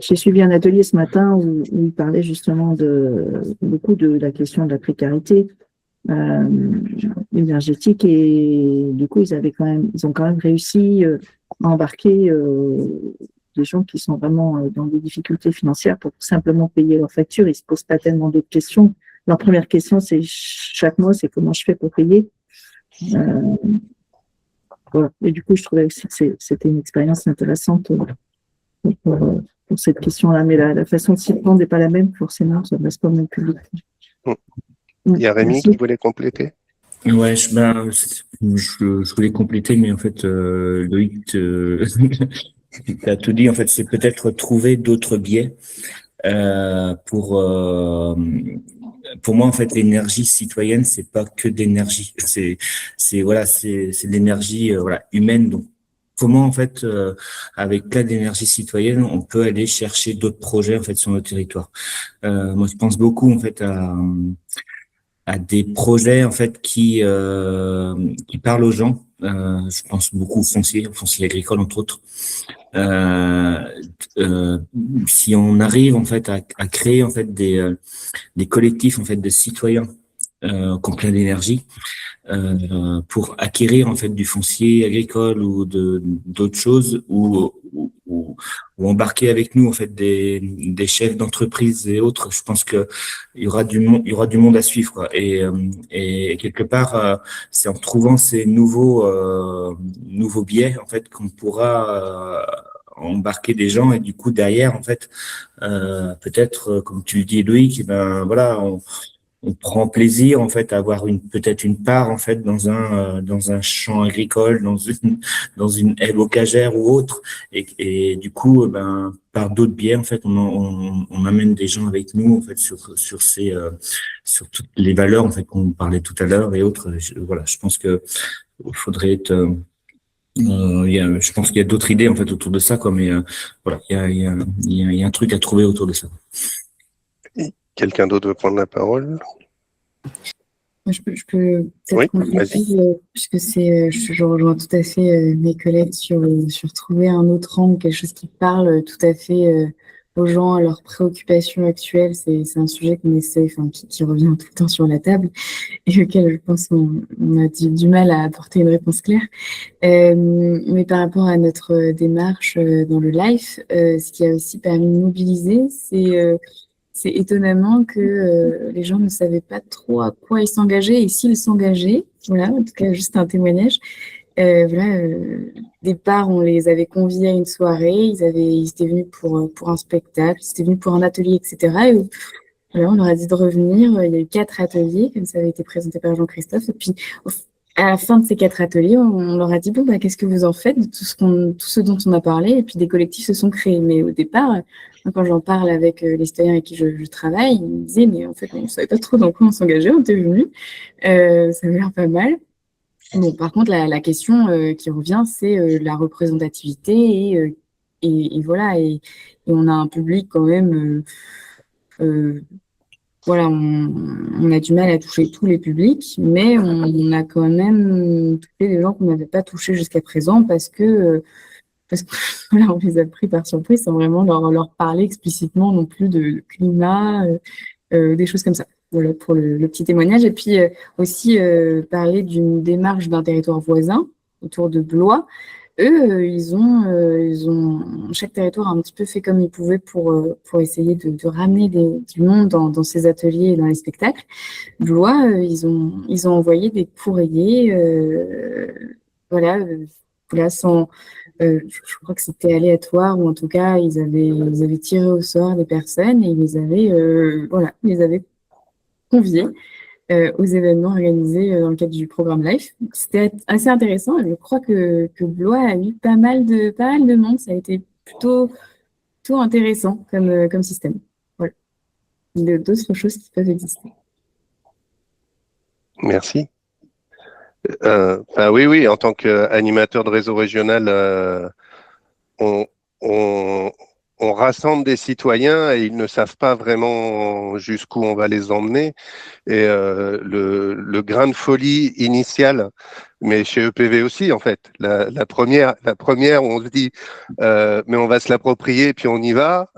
J'ai suivi un atelier ce matin où il parlait justement beaucoup de la question de la précarité énergétique et du coup ils ont quand même réussi à embarquer des gens qui sont vraiment dans des difficultés financières pour simplement payer leurs factures. Ils se posent pas tellement d'autres questions. Leur première question c'est chaque mois c'est comment je fais pour payer. Voilà. Et du coup je trouvais que c'était une expérience intéressante. Pour cette question-là, mais la façon de s'y prendre n'est pas la même, forcément, ça ne reste pas le même public. Il y a Rémi qui voulait compléter. Ouais, je voulais compléter, mais en fait, Loïc, t'as tout dit. En fait, c'est peut-être trouver d'autres biais pour moi. En fait, l'énergie citoyenne, c'est pas que d'énergie. C'est de l'énergie humaine. Donc, comment en fait, avec plein d'énergie citoyenne, on peut aller chercher d'autres projets en fait sur notre territoire. Moi, je pense beaucoup en fait à des projets en fait qui parlent aux gens. Je pense beaucoup au foncier agricole entre autres. Si on arrive en fait à créer en fait des collectifs en fait de citoyens qui ont plein d'énergie pour acquérir en fait du foncier agricole ou d'autres choses ou embarquer avec nous en fait des chefs d'entreprise et autres. Je pense que il y aura du monde à suivre quoi. Et quelque part c'est en trouvant ces nouveaux biais en fait qu'on pourra embarquer des gens et du coup derrière en fait peut-être comme tu le dis Loïc, ben voilà, on prend plaisir en fait à avoir peut-être une part en fait dans un champ agricole, dans une haie bocagère ou autre, et du coup ben par d'autres biais en fait on amène des gens avec nous en fait sur toutes les valeurs en fait qu'on parlait tout à l'heure et autres. Je pense que faudrait être je pense qu'il y a d'autres idées en fait autour de ça quoi, mais voilà, il y a un truc à trouver autour de ça. Quelqu'un d'autre veut prendre la parole? Je peux peut-être compléter, puisque je rejoins tout à fait mes collègues sur trouver un autre angle, quelque chose qui parle tout à fait aux gens, à leurs préoccupations actuelles. C'est un sujet qu'on essaie, qui revient tout le temps sur la table et auquel je pense on a du mal à apporter une réponse claire. Mais par rapport à notre démarche dans le LIFE, ce qui a aussi permis de mobiliser, c'est étonnamment que les gens ne savaient pas trop à quoi ils s'engageaient et s'ils s'engageaient. Voilà, en tout cas, juste un témoignage. Départ, on les avait conviés à une soirée, ils étaient venus pour un spectacle, ils étaient venus pour un atelier, etc. Et voilà, on leur a dit de revenir. Il y a eu 4 ateliers, comme ça avait été présenté par Jean-Christophe. Et puis, à la fin de ces 4 ateliers, on leur a dit, qu'est-ce que vous en faites de tout ce dont on a parlé? Et puis, des collectifs se sont créés. Mais au départ, quand j'en parle avec les citoyens avec qui je travaille, ils me disaient, mais en fait, on ne savait pas trop dans quoi on s'engageait, on était venus. Ça m'a l'air pas mal. Bon, par contre, la question qui revient, c'est la représentativité et voilà. Et on a un public quand même... voilà, on a du mal à toucher tous les publics, mais on a quand même touché des gens qu'on n'avait pas touchés jusqu'à présent parce que voilà, on les a pris par surprise sans vraiment leur parler explicitement non plus de climat, des choses comme ça. Voilà pour le petit témoignage. Et puis aussi parler d'une démarche d'un territoire voisin autour de Blois. Eux, chaque territoire a un petit peu fait comme il pouvait pour essayer de ramener du monde dans ces ateliers et dans les spectacles. Blois, ils ont envoyé des courriers, sans, je crois que c'était aléatoire ou en tout cas ils avaient tiré au sort des personnes et ils les avaient conviés aux événements organisés dans le cadre du programme LIFE. C'était assez intéressant. Je crois que Blois a eu pas mal de monde. Ça a été plutôt plutôt intéressant comme système. Voilà. Il y a d'autres choses qui peuvent exister. Merci. Oui, en tant qu'animateur de réseau régional, on, on, on rassemble des citoyens et ils ne savent pas vraiment jusqu'où on va les emmener. Et le grain de folie initial, mais chez EPV aussi, en fait, la première, on se dit, mais on va se l'approprier, puis on y va.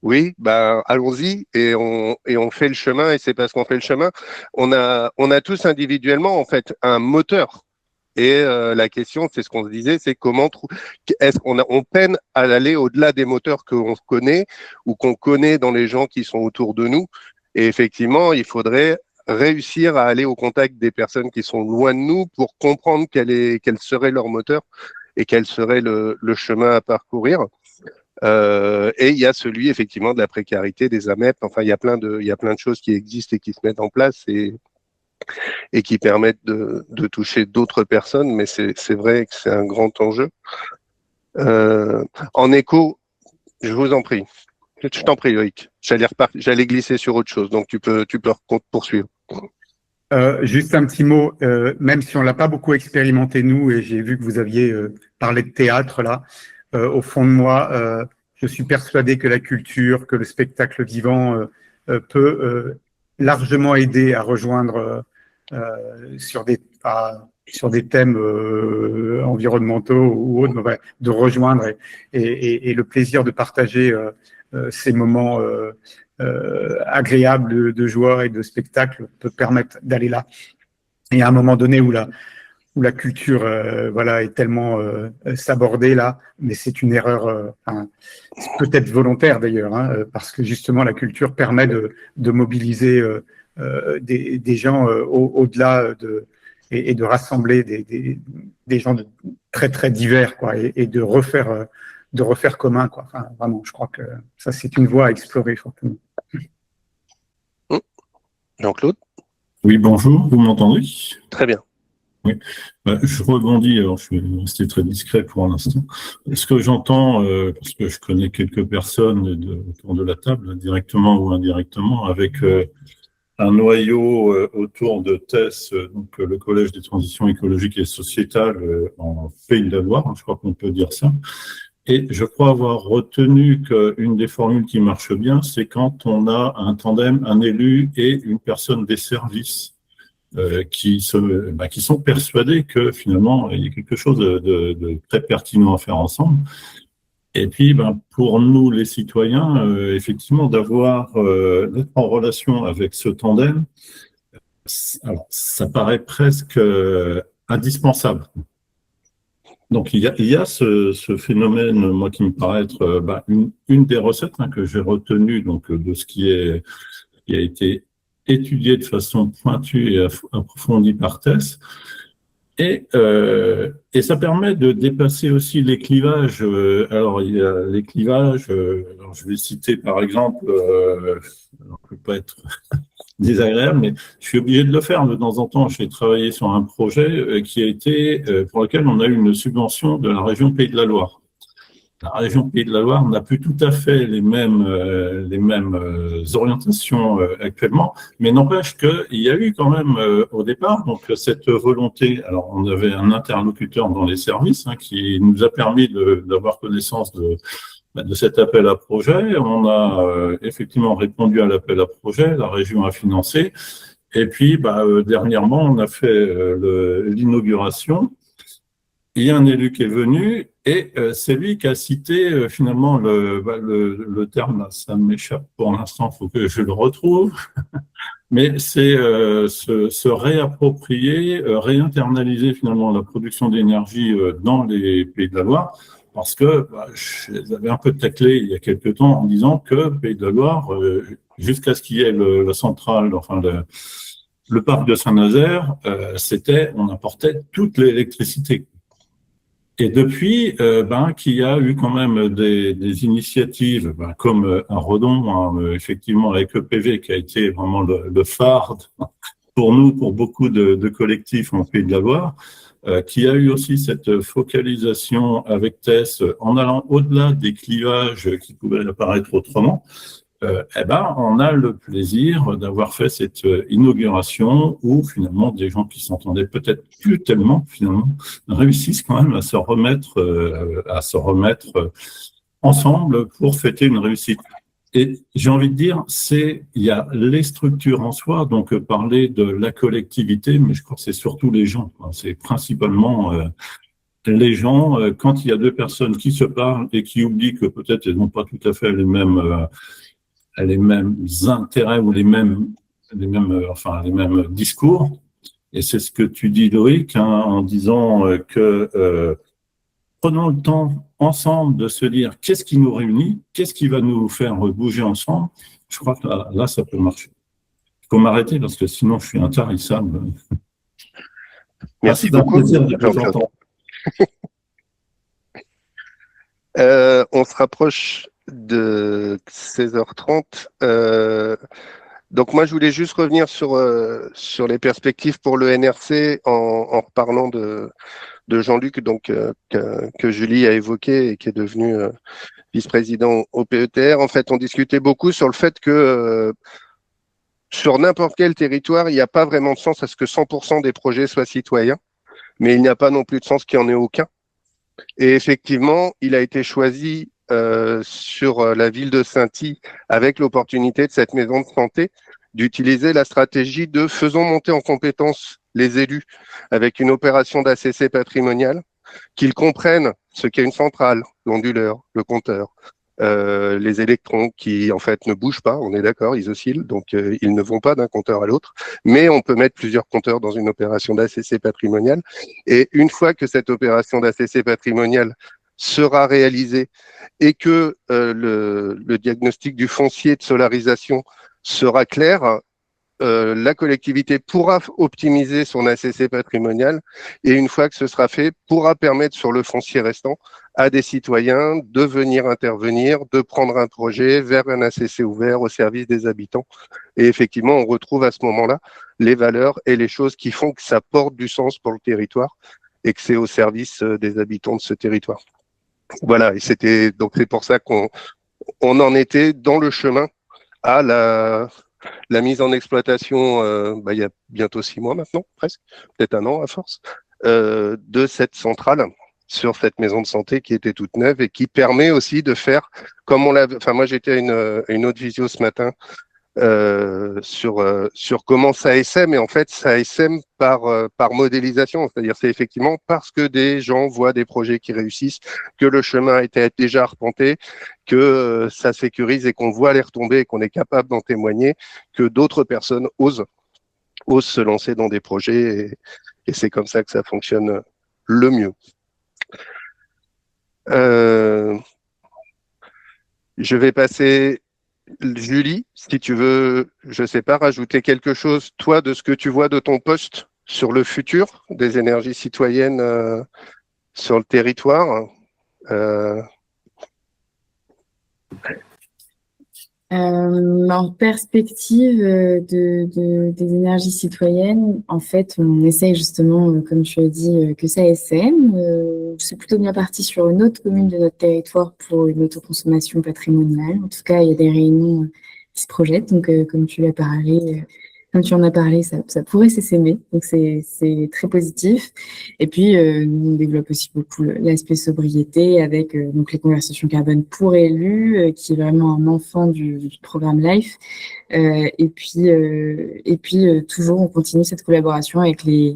Oui, ben allons-y et on fait le chemin, et c'est parce qu'on fait le chemin. On a tous individuellement en fait un moteur. Et la question, c'est ce qu'on se disait, c'est comment est-ce on peine à aller au-delà des moteurs qu'on connaît ou qu'on connaît dans les gens qui sont autour de nous. Et effectivement, il faudrait réussir à aller au contact des personnes qui sont loin de nous pour comprendre quel serait leur moteur et quel serait le chemin à parcourir. Et il y a celui effectivement de la précarité des AMEP. Enfin, il y a plein de choses qui existent et qui se mettent en place et qui permettent de toucher d'autres personnes. Mais c'est vrai que c'est un grand enjeu. En écho, je vous en prie. Je t'en prie, Loïc. J'allais glisser sur autre chose, donc tu peux poursuivre. Juste un petit mot, même si on l'a pas beaucoup expérimenté nous, et j'ai vu que vous aviez parlé de théâtre là. Au fond de moi, je suis persuadé que la culture, que le spectacle vivant peut largement aider à rejoindre sur des thèmes environnementaux ou autres, de rejoindre et le plaisir de partager ces moments agréables de joie et de spectacle peut permettre d'aller là. Et à un moment donné où la culture est tellement sabordée là, mais c'est une erreur peut-être volontaire d'ailleurs, parce que justement la culture permet de mobiliser des gens au-delà et de rassembler des gens très très divers, quoi, et de refaire commun, quoi. Enfin, vraiment, je crois que ça c'est une voie à explorer fortement. Jean-Claude ? Oui, bonjour, vous m'entendez ? Très bien. Oui, je rebondis, alors je suis resté très discret pour l'instant. Ce que j'entends, parce que je connais quelques personnes autour de la table, directement ou indirectement, avec un noyau autour de TES, donc le Collège des transitions écologiques et sociétales en Pays de la Loire, je crois qu'on peut dire ça. Et je crois avoir retenu qu'une des formules qui marche bien, c'est quand on a un tandem, un élu et une personne des services. Qui sont persuadés que finalement il y a quelque chose de très pertinent à faire ensemble. Et puis pour nous les citoyens, effectivement d'être en relation avec ce tandem, alors ça paraît presque indispensable. Donc il y a ce phénomène, moi qui me paraît être une des recettes que j'ai retenues donc de ce qui a été étudié de façon pointue et approfondie par TES. Et ça permet de dépasser aussi les clivages. Alors, il y a les clivages, alors je vais citer par exemple, je ne peux pas être désagréable, mais je suis obligé de le faire de temps en temps. J'ai travaillé sur un projet qui a été, pour lequel on a eu une subvention de la région Pays de la Loire. La région Pays de la Loire n'a plus tout à fait les mêmes orientations actuellement, mais n'empêche qu'il y a eu quand même au départ donc cette volonté. Alors on avait un interlocuteur dans les services qui nous a permis d'avoir connaissance de cet appel à projet. On a effectivement répondu à l'appel à projet, la région a financé, et puis dernièrement on a fait l'inauguration. Il y a un élu qui est venu et c'est lui qui a cité finalement le terme, là, ça m'échappe pour l'instant, il faut que je le retrouve, mais c'est se réapproprier, réinternaliser finalement la production d'énergie dans les Pays de la Loire, parce que je les avais un peu taclé il y a quelques temps en disant que Pays de la Loire, jusqu'à ce qu'il y ait la centrale, enfin le parc de Saint-Nazaire, on apportait toute l'électricité. Et depuis, qu'il y a eu quand même des initiatives, comme un Redon, effectivement avec EPV, qui a été vraiment le phare pour nous, pour beaucoup de collectifs en Pays de la Loire. qui a eu aussi cette focalisation avec Tess en allant au-delà des clivages qui pouvaient apparaître autrement, on a le plaisir d'avoir fait cette inauguration où finalement des gens qui s'entendaient peut-être plus tellement finalement réussissent quand même à se remettre ensemble pour fêter une réussite. Et j'ai envie de dire, il y a les structures en soi, donc parler de la collectivité, mais je crois que c'est surtout les gens. C'est principalement les gens, quand il y a deux personnes qui se parlent et qui oublient que peut-être elles n'ont pas tout à fait les mêmes intérêts ou les mêmes discours. Et c'est ce que tu dis, Loïc, en disant que prenons le temps ensemble de se dire qu'est-ce qui nous réunit, qu'est-ce qui va nous faire bouger ensemble. Je crois que là ça peut marcher. Il faut m'arrêter parce que sinon je suis intarissable. Merci beaucoup. On se rapproche de 16h30. Donc moi, je voulais juste revenir sur les perspectives pour le NRC en reparlant de Jean-Luc, donc que Julie a évoqué et qui est devenu vice-président au PETR. En fait, on discutait beaucoup sur le fait que sur n'importe quel territoire, il n'y a pas vraiment de sens à ce que 100% des projets soient citoyens, mais il n'y a pas non plus de sens qu'il n'y en ait aucun. Et effectivement, il a été choisi sur la ville de Sainty, avec l'opportunité de cette maison de santé, d'utiliser la stratégie de faisons monter en compétence les élus avec une opération d'ACC patrimoniale, qu'ils comprennent ce qu'est une centrale, l'onduleur, le compteur, les électrons qui en fait ne bougent pas, on est d'accord, ils oscillent, donc ils ne vont pas d'un compteur à l'autre, mais on peut mettre plusieurs compteurs dans une opération d'ACC patrimoniale. Et une fois que cette opération d'ACC patrimoniale sera réalisée et que le diagnostic du foncier de solarisation sera clair, la collectivité pourra optimiser son ACC patrimonial et une fois que ce sera fait, pourra permettre sur le foncier restant à des citoyens de venir intervenir, de prendre un projet vers un ACC ouvert au service des habitants. Et effectivement, on retrouve à ce moment-là les valeurs et les choses qui font que ça porte du sens pour le territoire et que c'est au service des habitants de ce territoire. Voilà, et c'est pour ça qu'on en était dans le chemin à la mise en exploitation, il y a bientôt 6 mois maintenant, presque, peut-être 1 an à force, de cette centrale sur cette maison de santé qui était toute neuve et qui permet aussi de faire, comme on l'avait, moi j'étais à une autre visio ce matin sur comment ça essaime, et en fait ça essaime par modélisation, c'est-à-dire c'est effectivement parce que des gens voient des projets qui réussissent, que le chemin a été déjà arpenté, que ça sécurise et qu'on voit les retombées et qu'on est capable d'en témoigner, que d'autres personnes osent se lancer dans des projets et c'est comme ça que ça fonctionne le mieux. Je vais passer Julie, si tu veux, je sais pas, rajouter quelque chose, toi, de ce que tu vois de ton poste sur le futur des énergies citoyennes sur le territoire. En perspective des énergies citoyennes, en fait, on essaye justement, comme tu as dit, que ça essaime. C'est plutôt bien parti sur une autre commune de notre territoire pour une autoconsommation patrimoniale. En tout cas, il y a des réunions qui se projettent. Donc, comme tu en as parlé, ça pourrait s'essaimer. Donc, c'est très positif. Et puis, nous, on développe aussi beaucoup l'aspect sobriété avec donc les conversations carbone pour élus, qui est vraiment un enfant du programme LIFE. Et puis, toujours, on continue cette collaboration avec les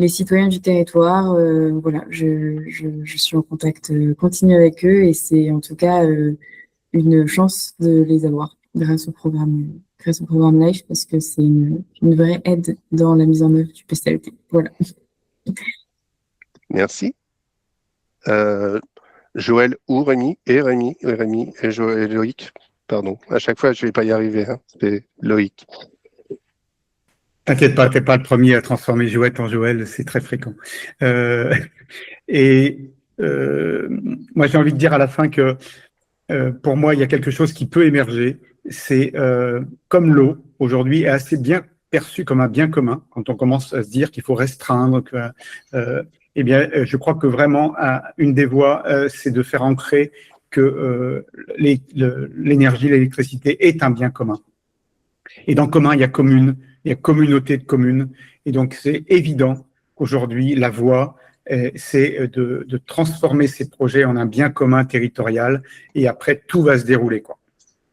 citoyens du territoire. Voilà, je suis en contact continu avec eux et c'est en tout cas une chance de les avoir grâce au programme LIFE parce que c'est une vraie aide dans la mise en œuvre du PCAET. Voilà. Merci. Joël ou Rémi et Loïc. Pardon, à chaque fois, je ne vais pas y arriver. C'est Loïc. T'inquiète pas, t'es pas le premier à transformer Joël en Joël, c'est très fréquent. Moi, j'ai envie de dire à la fin que pour moi, il y a quelque chose qui peut émerger. C'est comme l'eau, aujourd'hui, est assez bien perçu comme un bien commun, quand on commence à se dire qu'il faut restreindre, eh bien, je crois que vraiment, une des voies, c'est de faire ancrer que l'énergie, l'électricité est un bien commun. Et dans commun, il y a commune, il y a communauté de communes. Et donc, c'est évident qu'aujourd'hui, la voie, c'est de transformer ces projets en un bien commun territorial. Et après, tout va se dérouler, quoi.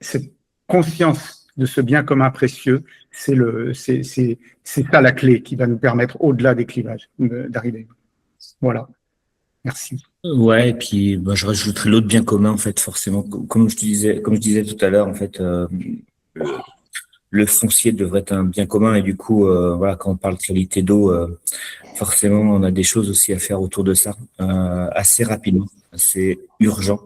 Cette conscience de ce bien commun précieux, c'est ça la clé qui va nous permettre, au-delà des clivages, d'arriver. Voilà. Merci. Ouais, et puis je rajouterais l'autre bien commun en fait, forcément, comme je disais tout à l'heure, en fait, le foncier devrait être un bien commun et du coup, voilà, quand on parle de qualité d'eau, forcément, on a des choses aussi à faire autour de ça, assez rapidement, assez urgent.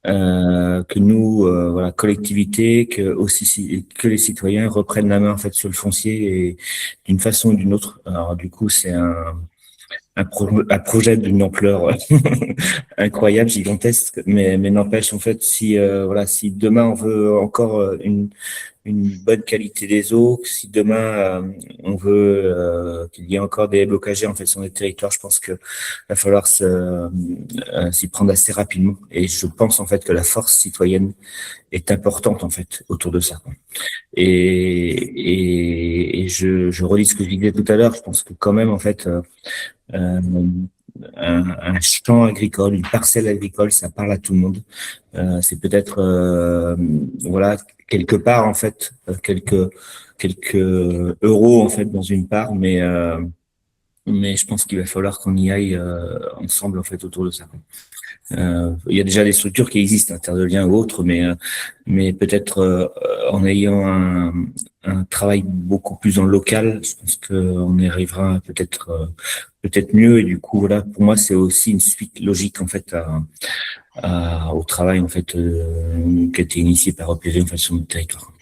Que nous, voilà, collectivité, que les citoyens reprennent la main en fait sur le foncier et d'une façon ou d'une autre. Alors du coup, c'est un projet d'une ampleur incroyable, gigantesque, mais n'empêche en fait si voilà, si demain on veut encore une bonne qualité des eaux, si demain on veut qu'il y ait encore des blocages en fait sur les territoires, je pense que va falloir s'y prendre assez rapidement. Et je pense en fait que la force citoyenne est importante en fait autour de ça. Et je relis ce que je disais tout à l'heure. Je pense que quand même en fait un champ agricole, une parcelle agricole, ça parle à tout le monde. C'est peut-être voilà quelque part en fait quelques euros en fait dans une part, mais je pense qu'il va falloir qu'on y aille ensemble en fait autour de ça. Il y a déjà des structures qui existent, Terre de Liens ou autres, mais peut-être en ayant un travail beaucoup plus en local, je pense qu'on y arrivera peut-être mieux. Et du coup, voilà, pour moi, c'est aussi une suite logique en fait au travail en fait qui a été initié par EPV en fait sur notre territoire.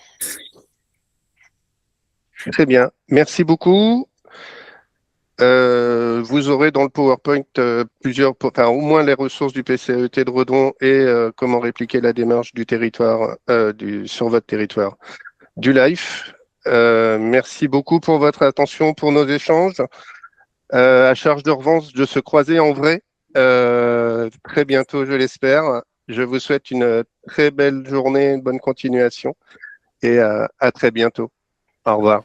Très bien, merci beaucoup. Vous aurez dans le PowerPoint au moins les ressources du PCAET de Redon et comment répliquer la démarche du territoire sur votre territoire du LIFE. Merci beaucoup pour votre attention, pour nos échanges. À charge de revanche de se croiser en vrai très bientôt, je l'espère. Je vous souhaite une très belle journée, une bonne continuation et à très bientôt. Au revoir.